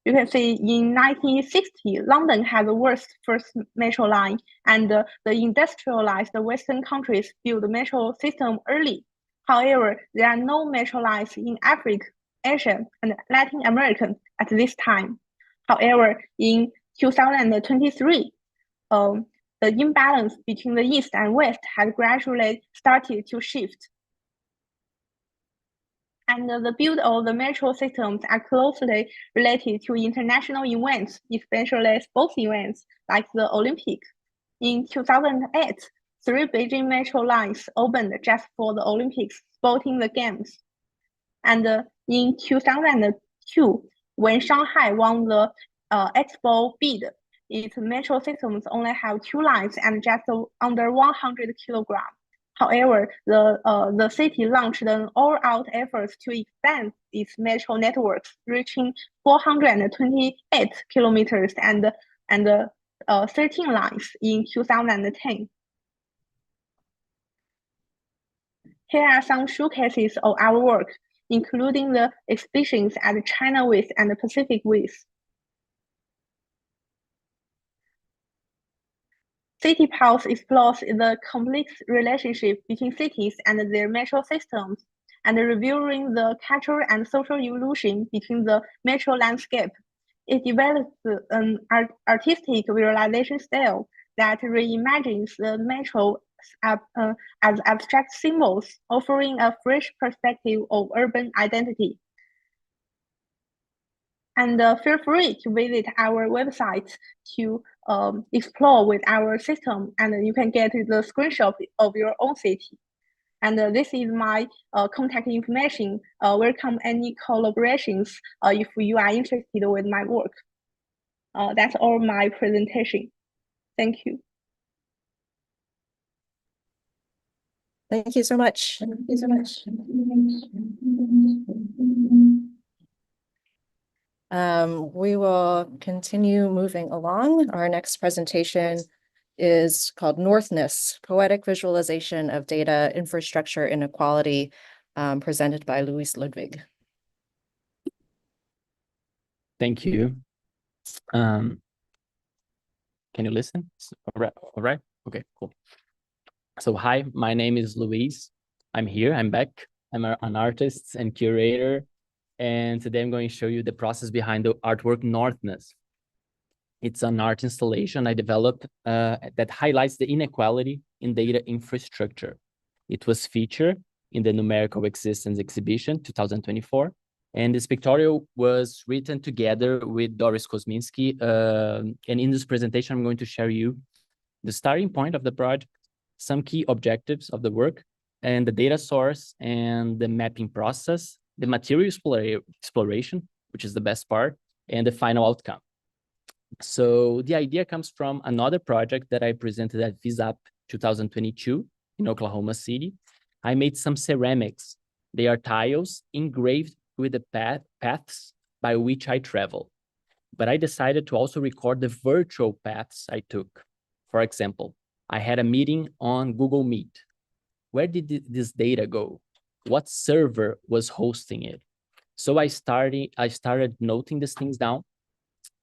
in 1960, London had the world's first metro line, and the industrialized Western countries built the metro system early. However, there are no metro lines in Africa, Asia, and Latin America at this time. However, in 2023, the imbalance between the East and West has gradually started to shift. And the build of the metro systems are closely related to international events, especially sports events like the Olympics. In 2008, 3 Beijing metro lines opened just for the Olympics, supporting the games. And in 2002, when Shanghai won the Expo bid, its metro systems only have 2 lines and just under 100 kilograms. However, the city launched an all-out effort to expand its metro networks, reaching 428 kilometers and 13 lines in 2010. Here are some showcases of our work, including the exhibitions at China VIS and Pacific VIS. City Pulse explores the complex relationship between cities and their metro systems, and reviewing the cultural and social evolution between the metro landscape. It develops an artistic visualization style that reimagines the metro as abstract symbols, offering a fresh perspective of urban identity. And feel free to visit our website to explore with our system, and you can get the screenshot of your own city. And this is my contact information. Welcome any collaborations if you are interested with my work. That's all my presentation. Thank you. Thank you so much. We will continue moving along. Our next presentation is called Northness, Poetic Visualization of Data Infrastructure Inequality, presented by Luis Ludwig. Thank you. Can you listen? All right. Okay, cool. So hi, my name is Luis. I'm here, I'm back. I'm an artist and curator. And today I'm going to show you the process behind the artwork Northness. It's an art installation I developed that highlights the inequality in data infrastructure. It was featured in the Numerical Existence exhibition 2024. And this pictorial was written together with Doris Kosminski. And in this presentation, I'm going to share you the starting point of the project, some key objectives of the work, and the data source and the mapping process, the material exploration, which is the best part, and the final outcome. So the idea comes from another project that I presented at VIS 2022 in Oklahoma City. I made some ceramics. They are tiles engraved with the paths by which I travel. But I decided to also record the virtual paths I took. For example, I had a meeting on Google Meet. Where did this data go? What server was hosting it? So I started noting these things down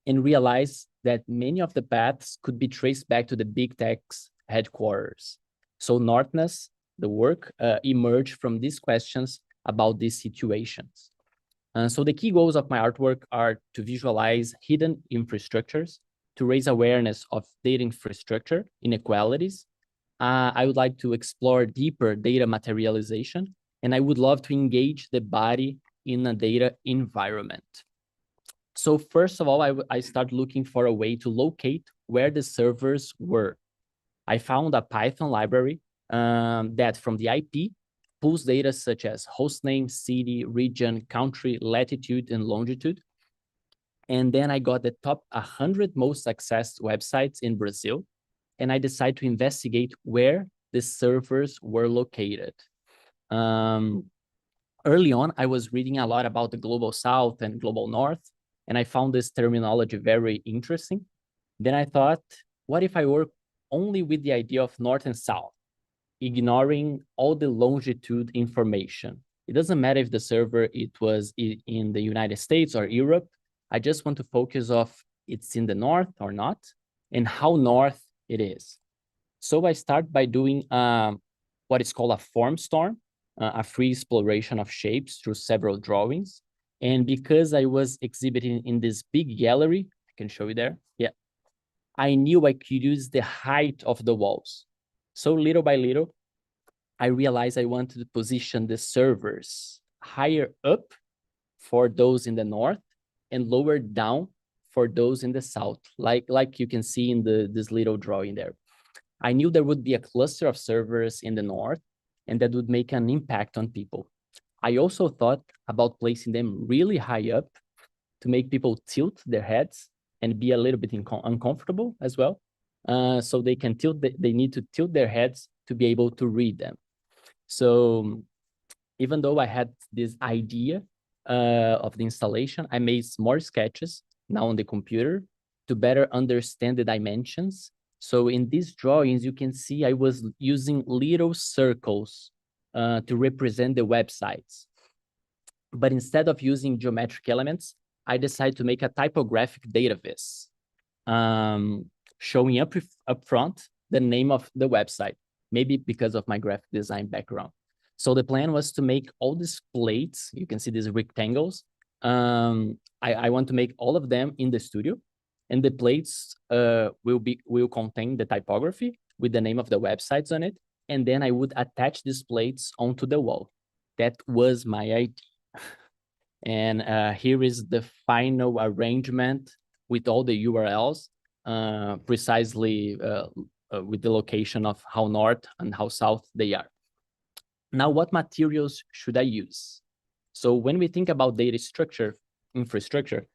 and realized that many of the paths could be traced back to the big tech's headquarters. So Northness, the work, emerged from these questions about these situations. So the key goals of my artwork are to visualize hidden infrastructures, to raise awareness of data infrastructure inequalities. I would like to explore deeper data materialization, and I would love to engage the body in a data environment. So first of all, I started looking for a way to locate where the servers were. I found a Python library that from the IP pulls data such as hostname, city, region, country, latitude, and longitude. And then I got the top 100 most accessed websites in Brazil, and I decided to investigate where the servers were located. Early on, I was reading a lot about the Global South and Global North, and I found this terminology very interesting. Then I thought, what if I work only with the idea of North and South? ignoring all the longitude information. It doesn't matter if the server was in the United States or Europe. I just want to focus on it's in the north or not, and how north it is. So I start by doing what is called a form storm, a free exploration of shapes through several drawings. And because I was exhibiting in this big gallery, I can show you there. Yeah, I knew I could use the height of the walls. So little by little, I realized I wanted to position the servers higher up for those in the north and lower down for those in the south, like you can see in this little drawing there. I knew there would be a cluster of servers in the north, and that would make an impact on people. I also thought about placing them really high up to make people tilt their heads and be a little bit uncomfortable as well. So they can they need to tilt their heads to be able to read them. So even though I had this idea of the installation, I made more sketches now on the computer to better understand the dimensions. So in these drawings, you can see I was using little circles to represent the websites. But instead of using geometric elements, I decided to make a typographic data VIS, showing up front the name of the website, maybe because of my graphic design background. So the plan was to make all these plates, you can see these rectangles. I want to make all of them in the studio, and the plates will contain the typography with the name of the websites on it, and then I would attach these plates onto the wall. That was my idea. And here is the final arrangement with all the URLs, precisely with the location of how north and how south they are. Now, what materials should I use? So when we think about data structure, infrastructure,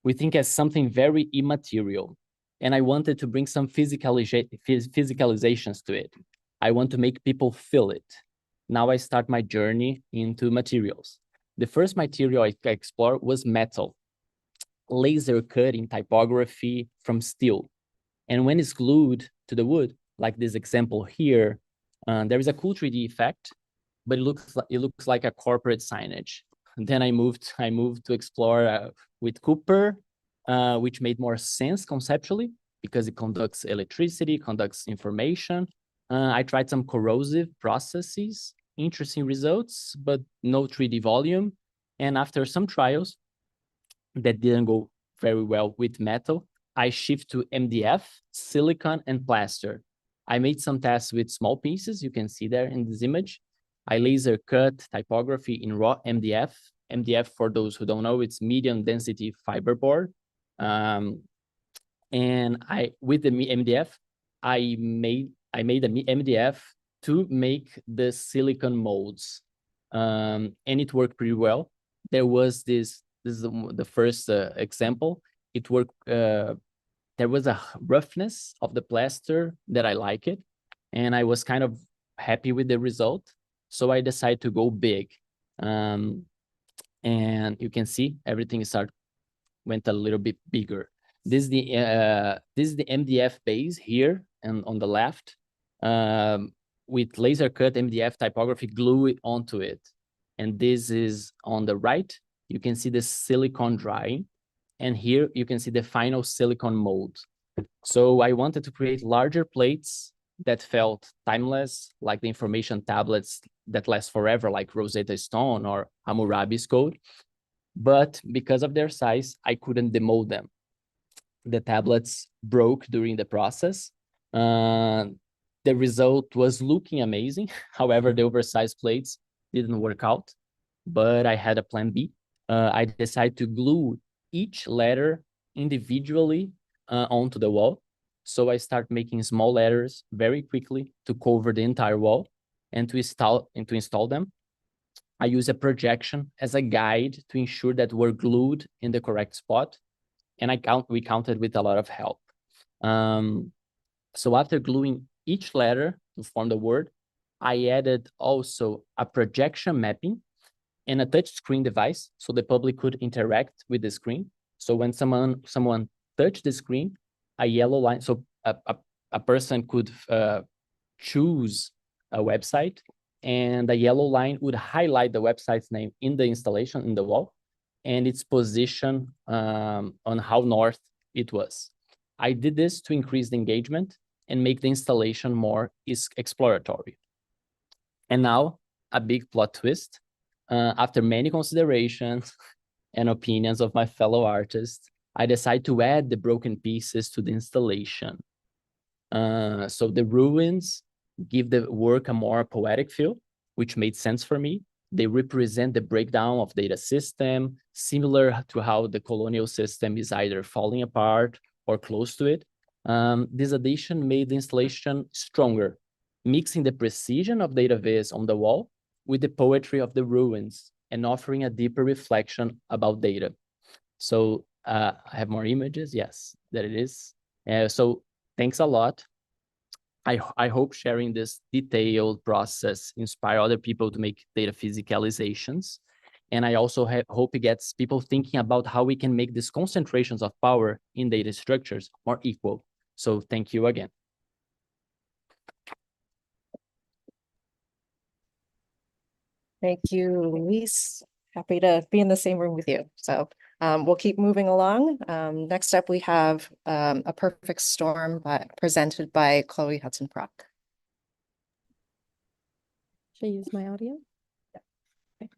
we think as something very immaterial. And I wanted to bring some physicalizations to it. I want to make people feel it. Now I start my journey into materials. The first material I explored was metal, laser cutting typography from steel. And when it's glued to the wood, like this example here, there is a cool 3D effect, but it looks like a corporate signage. And then I moved to explore with Cooper, which made more sense conceptually because it conducts electricity, conducts information. I tried some corrosive processes, interesting results, but no 3D volume. And after some trials that didn't go very well with metal, I shift to MDF, silicon, and plaster. I made some tests with small pieces, you can see there in this image. I laser cut typography in raw MDF. MDF, for those who don't know, it's medium density fiberboard. And with the MDF, I made a MDF to make the silicon molds. And it worked pretty well. There was this is the first example. It worked, there was a roughness of the plaster that I like it. And I was kind of happy with the result. So I decided to go big. And you can see everything went a little bit bigger. This is the MDF base here and on the left, with laser cut MDF typography glued onto it. And this is on the right. You can see the silicone drying. And here you can see the final silicone mold. So I wanted to create larger plates that felt timeless, like the information tablets that last forever, like Rosetta Stone or Hammurabi's Code. But because of their size, I couldn't demold them. The tablets broke during the process. The result was looking amazing. However, the oversized plates didn't work out, but I had a plan B. I decided to glue each letter individually onto the wall. So I start making small letters very quickly to cover the entire wall. And to install them, I use a projection as a guide to ensure that we're glued in the correct spot. And we counted with a lot of help. So after gluing each letter to form the word, I added also a projection mapping and a touch screen device so the public could interact with the screen. So when someone touched the screen, a yellow line, so a person could choose website, and the yellow line would highlight the website's name in the installation, in the wall, and its position on how north it was. I did this to increase the engagement and make the installation more exploratory. And now, a big plot twist. After many considerations and opinions of my fellow artists, I decided to add the broken pieces to the installation. So the ruins give the work a more poetic feel, which made sense for me. They represent the breakdown of data system, similar to how the colonial system is either falling apart or close to it. This addition made the installation stronger, mixing the precision of data VIS on the wall with the poetry of the ruins and offering a deeper reflection about data. So I have more images. Yes, that it is. So thanks a lot. I hope sharing this detailed process inspire other people to make data physicalizations. And I also hope it gets people thinking about how we can make these concentrations of power in data structures more equal. So thank you again. Thank you, Luis. Happy to be in the same room with you. So we'll keep moving along. Next up, we have A Perfect Storm presented by Chloe Hudson-Prock. Should I use my audio? Yeah. Okay.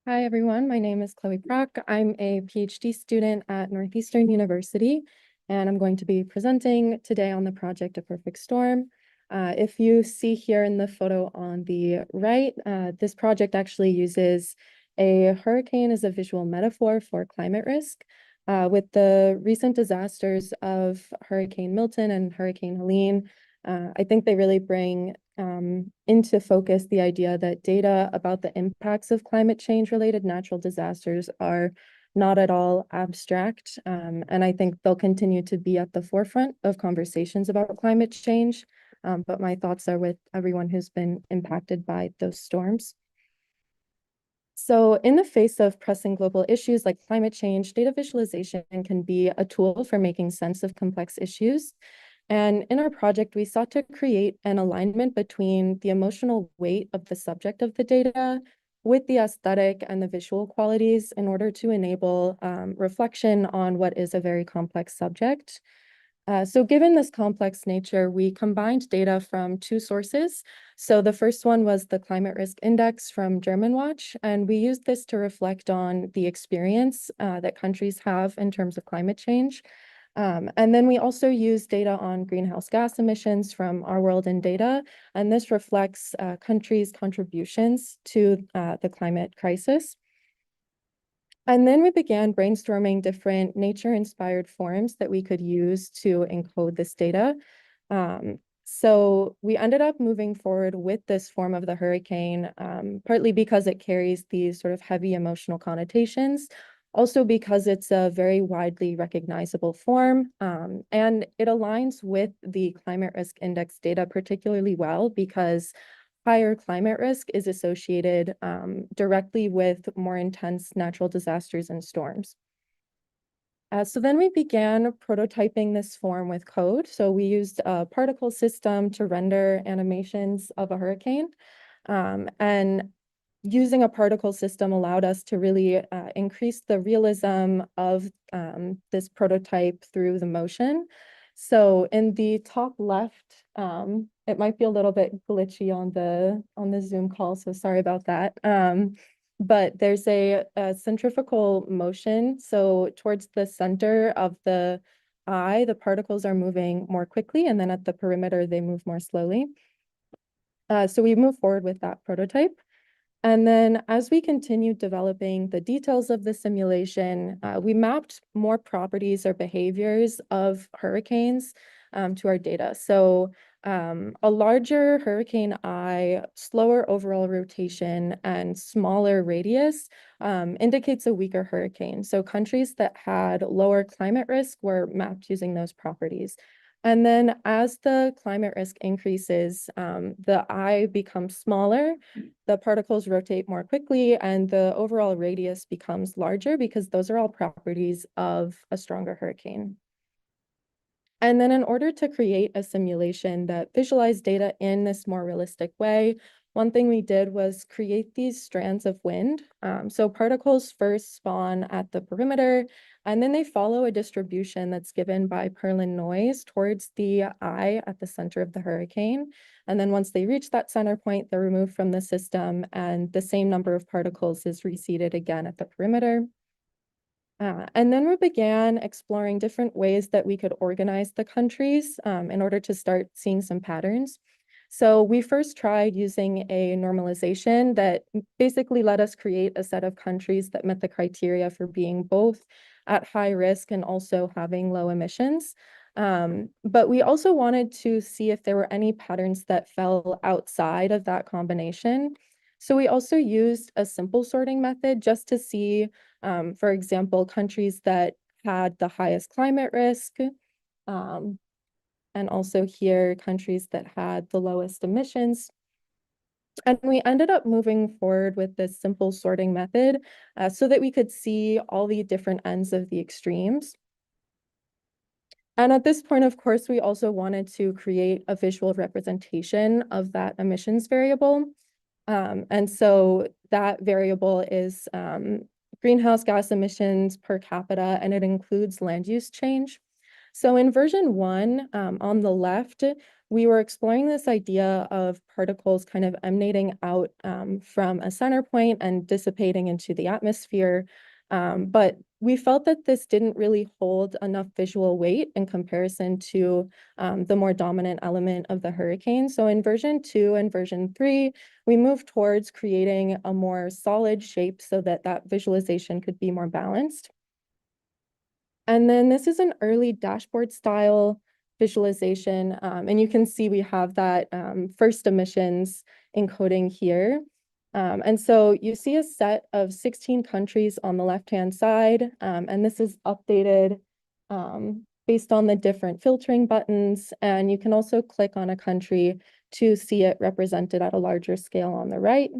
Hi, everyone. My name is Chloe Prock. I'm a PhD student at Northeastern University, and I'm going to be presenting today on the project A Perfect Storm. If you see here in the photo on the right, this project actually uses a hurricane as a visual metaphor for climate risk. With the recent disasters of Hurricane Milton and Hurricane Helene, I think they really bring into focus the idea that data about the impacts of climate change related natural disasters are not at all abstract. And I think they'll continue to be at the forefront of conversations about climate change. But my thoughts are with everyone who's been impacted by those storms. So in the face of pressing global issues like climate change, data visualization can be a tool for making sense of complex issues. And in our project, we sought to create an alignment between the emotional weight of the subject of the data with the aesthetic and the visual qualities in order to enable reflection on what is a very complex subject. So given this complex nature, we combined data from two sources. So the first one was the Climate Risk Index from Germanwatch, and we used this to reflect on the experience that countries have in terms of climate change. And then we also use data on greenhouse gas emissions from Our World in Data, and this reflects countries' contributions to the climate crisis. And then we began brainstorming different nature-inspired forms that we could use to encode this data. So we ended up moving forward with this form of the hurricane, partly because it carries these sort of heavy emotional connotations, also because it's a very widely recognizable form, and it aligns with the Climate Risk Index data particularly well because higher climate risk is associated directly with more intense natural disasters and storms. So then we began prototyping this form with code. So we used a particle system to render animations of a hurricane. And using a particle system allowed us to really increase the realism of this prototype through the motion. So in the top left, it might be a little bit glitchy on the Zoom call, so sorry about that. But there's a centrifugal motion. So towards the center of the eye, the particles are moving more quickly, and then at the perimeter, they move more slowly. So we move forward with that prototype. And then as we continued developing the details of the simulation, we mapped more properties or behaviors of hurricanes to our data. So a larger hurricane eye, slower overall rotation, and smaller radius indicates a weaker hurricane. So countries that had lower climate risk were mapped using those properties. And then as the climate risk increases, the eye becomes smaller, the particles rotate more quickly, and the overall radius becomes larger because those are all properties of a stronger hurricane. And then in order to create a simulation that visualized data in this more realistic way, one thing we did was create these strands of wind. So particles first spawn at the perimeter, and then they follow a distribution that's given by Perlin noise towards the eye at the center of the hurricane. And then once they reach that center point, they're removed from the system, and the same number of particles is reseeded again at the perimeter. And then we began exploring different ways that we could organize the countries in order to start seeing some patterns. So we first tried using a normalization that basically let us create a set of countries that met the criteria for being both at high risk and also having low emissions. But we also wanted to see if there were any patterns that fell outside of that combination. So we also used a simple sorting method just to see, for example, countries that had the highest climate risk, and also here, countries that had the lowest emissions. And we ended up moving forward with this simple sorting method so that we could see all the different ends of the extremes. And at this point, of course, we also wanted to create a visual representation of that emissions variable. And so that variable is greenhouse gas emissions per capita, and it includes land use change. So in version 1, on the left, we were exploring this idea of particles kind of emanating out from a center point and dissipating into the atmosphere. But we felt that this didn't really hold enough visual weight in comparison to the more dominant element of the hurricane. So in version 2 and version 3, we moved towards creating a more solid shape so that that visualization could be more balanced. And then this is an early dashboard style visualization. And you can see we have that first emissions encoding here. And so you see a set of 16 countries on the left-hand side, and this is updated based on the different filtering buttons. And you can also click on a country to see it represented at a larger scale on the right.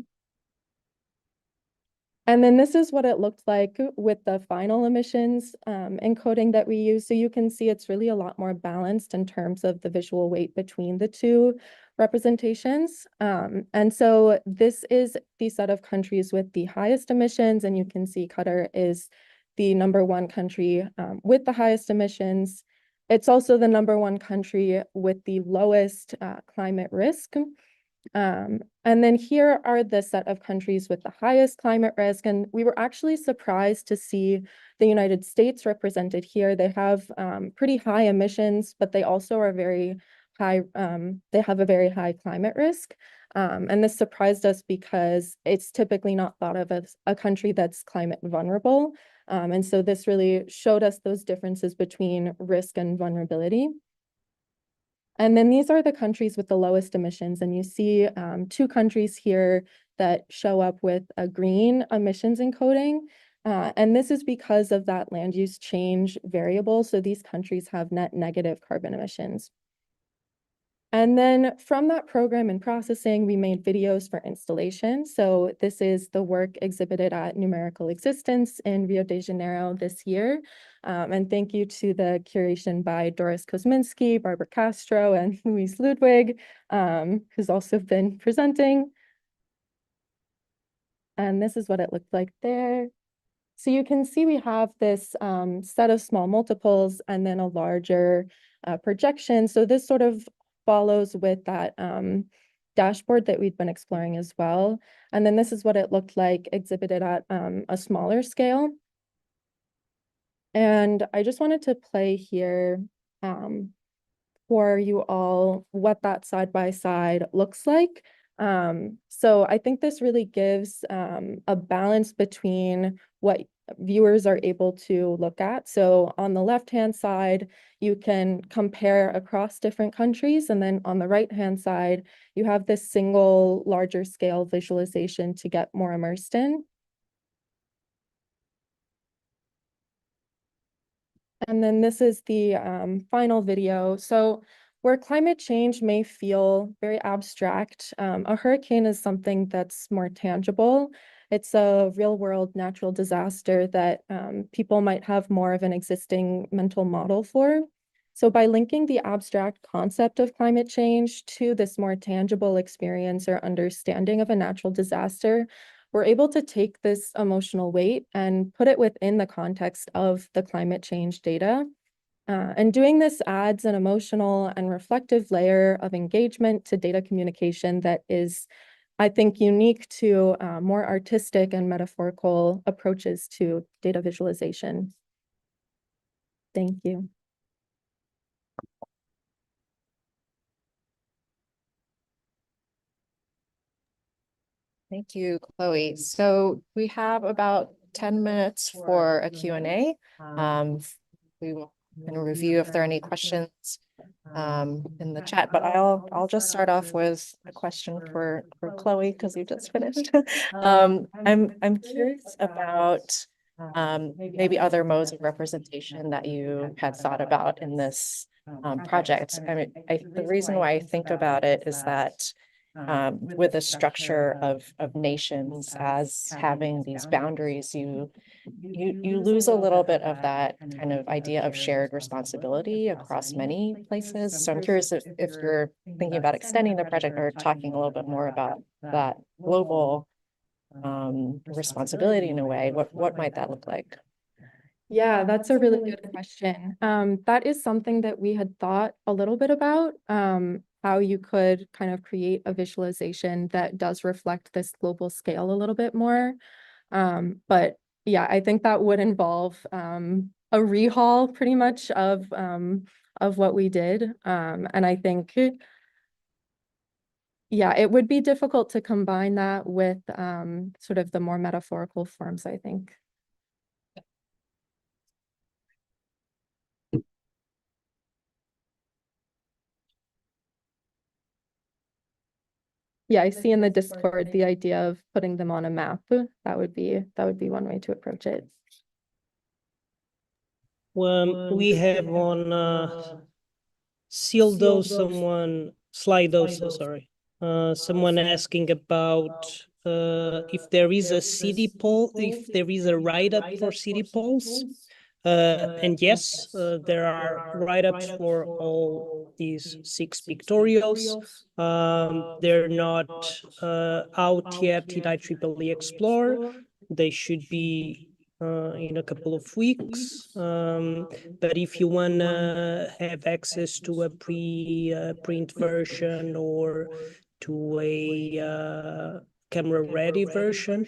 And then this is what it looked like with the final emissions encoding that we use. So you can see it's really a lot more balanced in terms of the visual weight between the two representations. And so this is the set of countries with the highest emissions, and you can see Qatar is the #1 country with the highest emissions. It's also the #1 country with the lowest climate risk. And then here are the set of countries with the highest climate risk. And we were actually surprised to see the United States represented here. They have pretty high emissions, but they also are very high, they have a very high climate risk. And this surprised us because it's typically not thought of as a country that's climate vulnerable. And so this really showed us those differences between risk and vulnerability. And then these are the countries with the lowest emissions. And you see 2 countries here that show up with a green emissions encoding. And this is because of that land use change variable. So these countries have net negative carbon emissions. And then from that program and processing, we made videos for installation. So this is the work exhibited at Numerical Existence in Rio de Janeiro this year. And thank you to the curation by Doris Kosminski, Barbara Castro, and Louise Ludwig, who's also been presenting. And this is what it looked like there. So you can see we have this set of small multiples and then a larger projection. So this sort of follows with that dashboard that we've been exploring as well. And then this is what it looked like exhibited at a smaller scale. And I just wanted to play here for you all what that side by side looks like. So I think this really gives a balance between what viewers are able to look at. So on the left-hand side, you can compare across different countries. And then on the right-hand side, you have this single larger scale visualization to get more immersed in. And then this is the final video. So where climate change may feel very abstract, a hurricane is something that's more tangible. It's a real world natural disaster that people might have more of an existing mental model for. So by linking the abstract concept of climate change to this more tangible experience or understanding of a natural disaster, we're able to take this emotional weight and put it within the context of the climate change data. And doing this adds an emotional and reflective layer of engagement to data communication that is, I think, unique to more artistic and metaphorical approaches to data visualization. Thank you. Thank you, Chloe. So we have about 10 minutes for a Q&A. We will review if there are any questions in the chat, but I'll just start off with a question for Chloe because you just finished. I'm curious about maybe other modes of representation that you had thought about in this project. I mean, the reason why I think about it is that with the structure of nations as having these boundaries, you lose a little bit of that kind of idea of shared responsibility across many places. So I'm curious if you're thinking about extending the project or talking a little bit more about that global responsibility in a way, what might that look like? Yeah, that's a really good question. That is something that we had thought a little bit about, how you could kind of create a visualization that does reflect this global scale a little bit more. But yeah, I think that would involve a rehaul pretty much of what we did. And I think, yeah, it would be difficult to combine that with sort of the more metaphorical forms, I think. Yeah, I see in the Discord the idea of putting them on a map. That would be one way to approach it. We have on Slido, sorry. Someone asking about if there is a city poll, if there is a write-up for city polls. And yes, there are write-ups for all these 6 pictorials. They're not out yet in IEEE Explore. They should be in a couple of weeks. But if you want to have access to a print version or to a camera-ready version,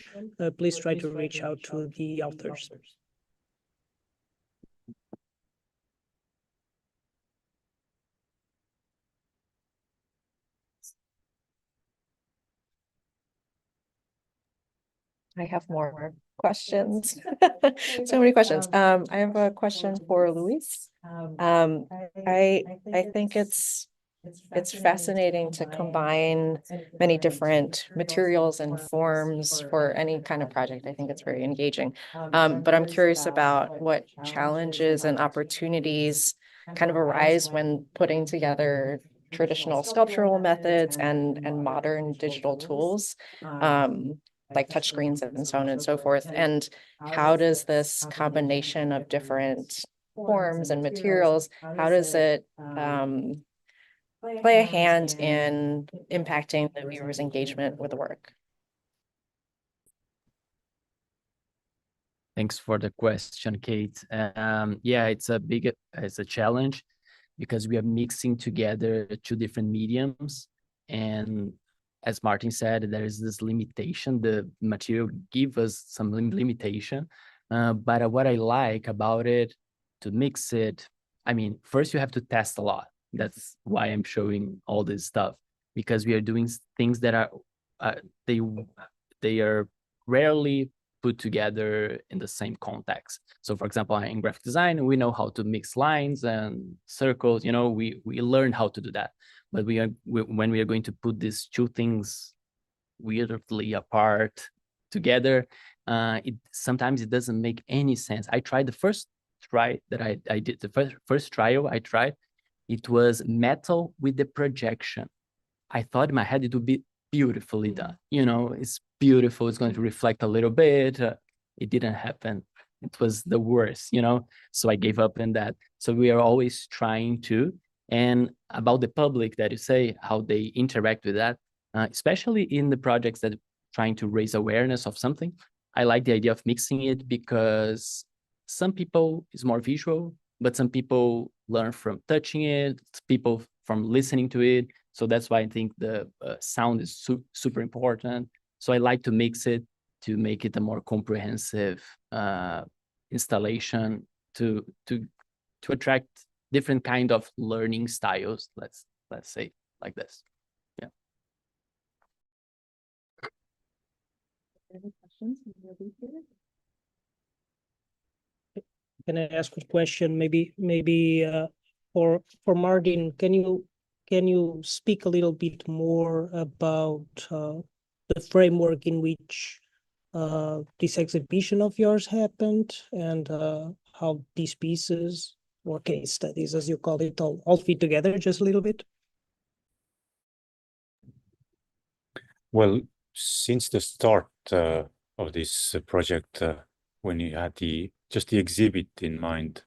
please try to reach out to the authors. I have more questions. So many questions. I have a question for Luis. I think it's fascinating to combine many different materials and forms for any kind of project. I think it's very engaging. But I'm curious about what challenges and opportunities kind of arise when putting together traditional sculptural methods and modern digital tools. Like touchscreens and so on and so forth. And how does this combination of different forms and materials, how does it play a hand in impacting the viewer's engagement with the work? Thanks for the question, Kate. Yeah, it's a challenge because we are mixing together 2 different mediums, and as Martin said, there is this limitation. The material gives us some limitation, but what I like about it, to mix it, I mean, first you have to test a lot. That's why I'm showing all this stuff, because we are doing things that are, they are rarely put together in the same context. So for example, in graphic design, we know how to mix lines and circles, you know, we learned how to do that. But when we are going to put these 2 things weirdly apart together, sometimes it doesn't make any sense. I tried the first try that I did, the first trial I tried, it was metal with the projection. I thought in my head it would be beautifully done. You know, it's beautiful. It's going to reflect a little bit. It didn't happen. It was the worst, you know? So I gave up on that. So we are always trying to, and about the public that you say, how they interact with that, especially in the projects that are trying to raise awareness of something. I like the idea of mixing it because some people is more visual, but some people learn from touching it, people from listening to it. So that's why I think the sound is super important. So I like to mix it to make it a more comprehensive installation to attract different kind of learning styles. Let's say like this. Yeah. Any questions? Can I ask a question? Maybe for Martin, can you speak a little bit more about the framework in which this exhibition of yours happened and how these pieces or case studies, as you call it, all fit together just a little bit? Well, since the start of this project, when you had just the exhibit in mind,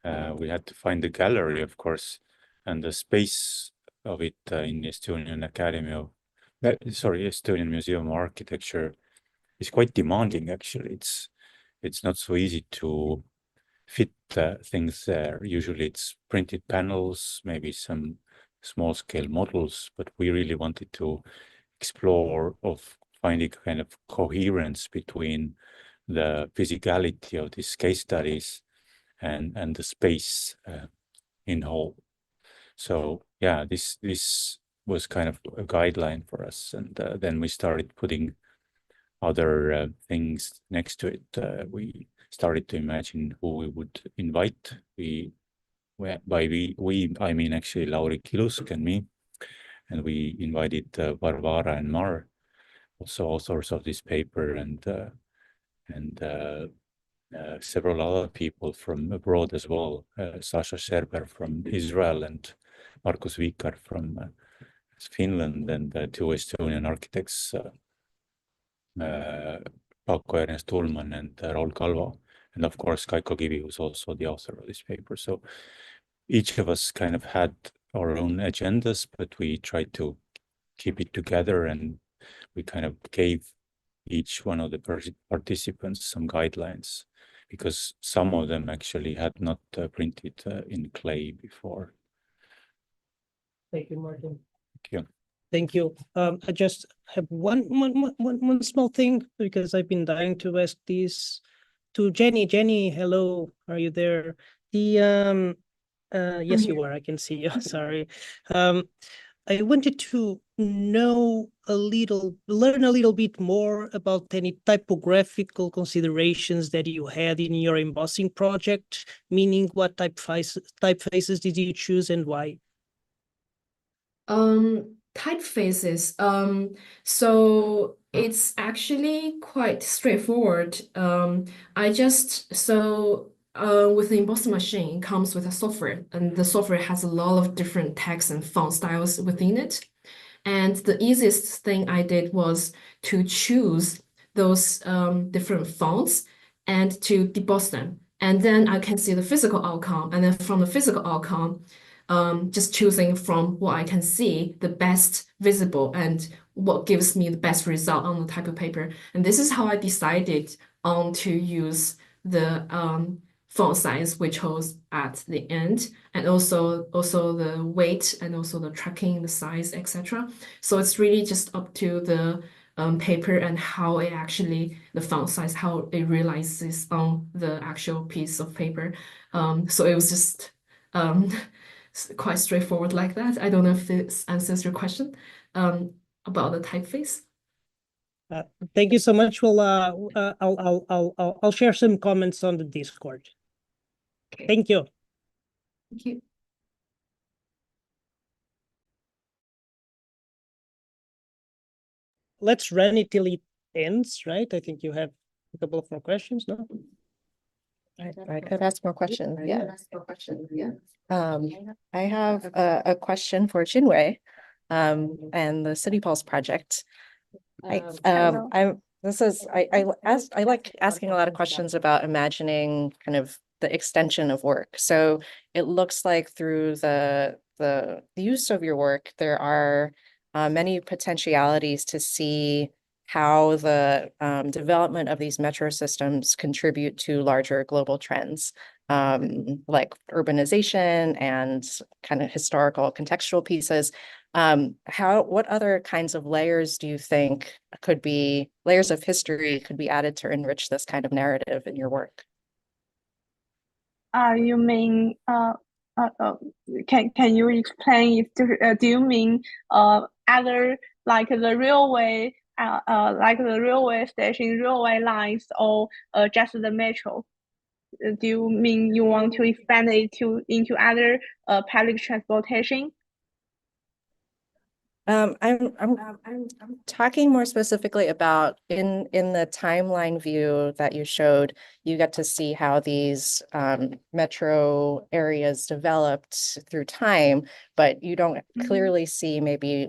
we had to find the gallery, of course, and the space of it in Estonian Estonian Museum of Architecture is quite demanding. Actually, it's not so easy to fit things there. Usually, it's printed panels, maybe some small scale models, but we really wanted to explore of finding kind of coherence between the physicality of these case studies and the space in whole. So yeah, this was kind of a guideline for us, and then we started putting other things next to it. We started to imagine who we would invite. I mean actually Lauri Kilusk and me, and we invited Varvara and Mar, also authors of this paper, and several other people from abroad as well, Sasha Sherber from Israel and Markus Vikar from Finland, and two Estonian architects, Paco Ernest Tullman and Raul Kalvo, and of course Kaiko Kivi, who's also the author of this paper. So each of us kind of had our own agendas, but we tried to keep it together, and we kind of gave each one of the participants some guidelines, because some of them actually had not printed in clay before. Thank you, Martin. Thank you. Thank you. I just have one small thing, because I've been dying to ask this to Jenny. Jenny, hello, are you there? Yes, you are. I can see you. Sorry. I wanted to learn a little bit more about any typographical considerations that you had in your embossing project, meaning what typefaces did you choose and why? Typefaces. So it's actually quite straightforward. With the embossing machine, it comes with a software, and the software has a lot of different text and font styles within it. And the easiest thing I did was to choose those different fonts and to deboss them. And then I can see the physical outcome. And then from the physical outcome, just choosing from what I can see, the best visible and what gives me the best result on the type of paper. And this is how I decided on to use the font size, which holds at the end, and also the weight, and also the tracking, the size, etc. So it's really just up to the paper and how it actually, the font size, how it realizes on the actual piece of paper. So it was just quite straightforward like that. I don't know if this answers your question about the typeface. Thank you so much. Well, I'll share some comments on the Discord. Okay. Thank you. Thank you. Let's run it till it ends, right? I think you have a couple of more questions, no? I could ask more questions. Yeah. I have a question for Chinwei, and the City Pulse project. I like asking a lot of questions about imagining kind of the extension of work. So it looks like through the use of your work, there are many potentialities to see how the development of these metro systems contribute to larger global trends, like urbanization and kind of historical contextual pieces. What other kinds of layers do you think layers of history could be added to enrich this kind of narrative in your work? You mean can you explain do you mean other like the railway station, railway lines, or just the metro? Do you mean you want to expand it into other public transportation? I'm talking more specifically about in the timeline view that you showed, you get to see how these metro areas developed through time, but you don't clearly see maybe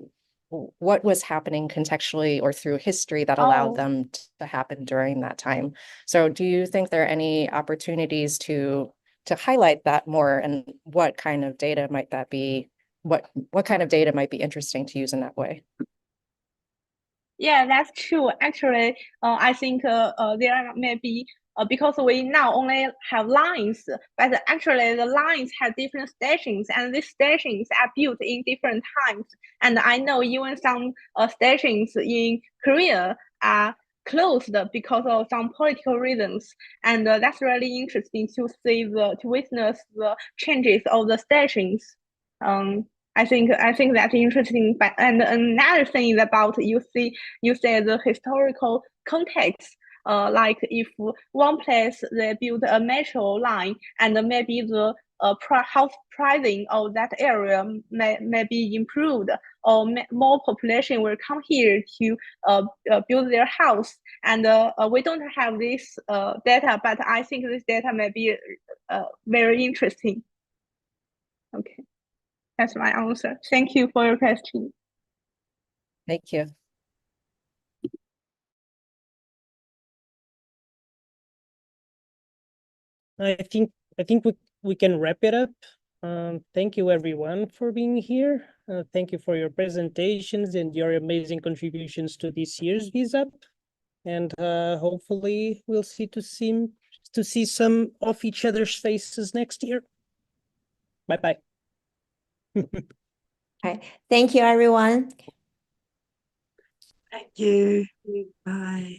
what was happening contextually or through history that allowed them to happen during that time. So do you think there are any opportunities to highlight that more, and what kind of data might that be? What kind of data might be interesting to use in that way? Yeah, that's true. Actually, I think there may be because we now only have lines, but actually the lines have different stations, and these stations are built in different times. And I know even some stations in Korea are closed because of some political reasons, and that's really interesting to witness the changes of the stations. I think that's interesting. But and another thing is about you said the historical context. Like if one place they build a metro line, and maybe the house pricing of that area may be improved, or more population will come here to build their house. And we don't have this data, but I think this data may be very interesting. Okay. That's my answer. Thank you for your question. Thank you. I think we can wrap it up. Thank you everyone for being here. Thank you for your presentations and your amazing contributions to this year's VIS Up. And hopefully we'll see some of each other's faces next year. Bye-bye. Okay. Thank you, everyone. Thank you. Bye.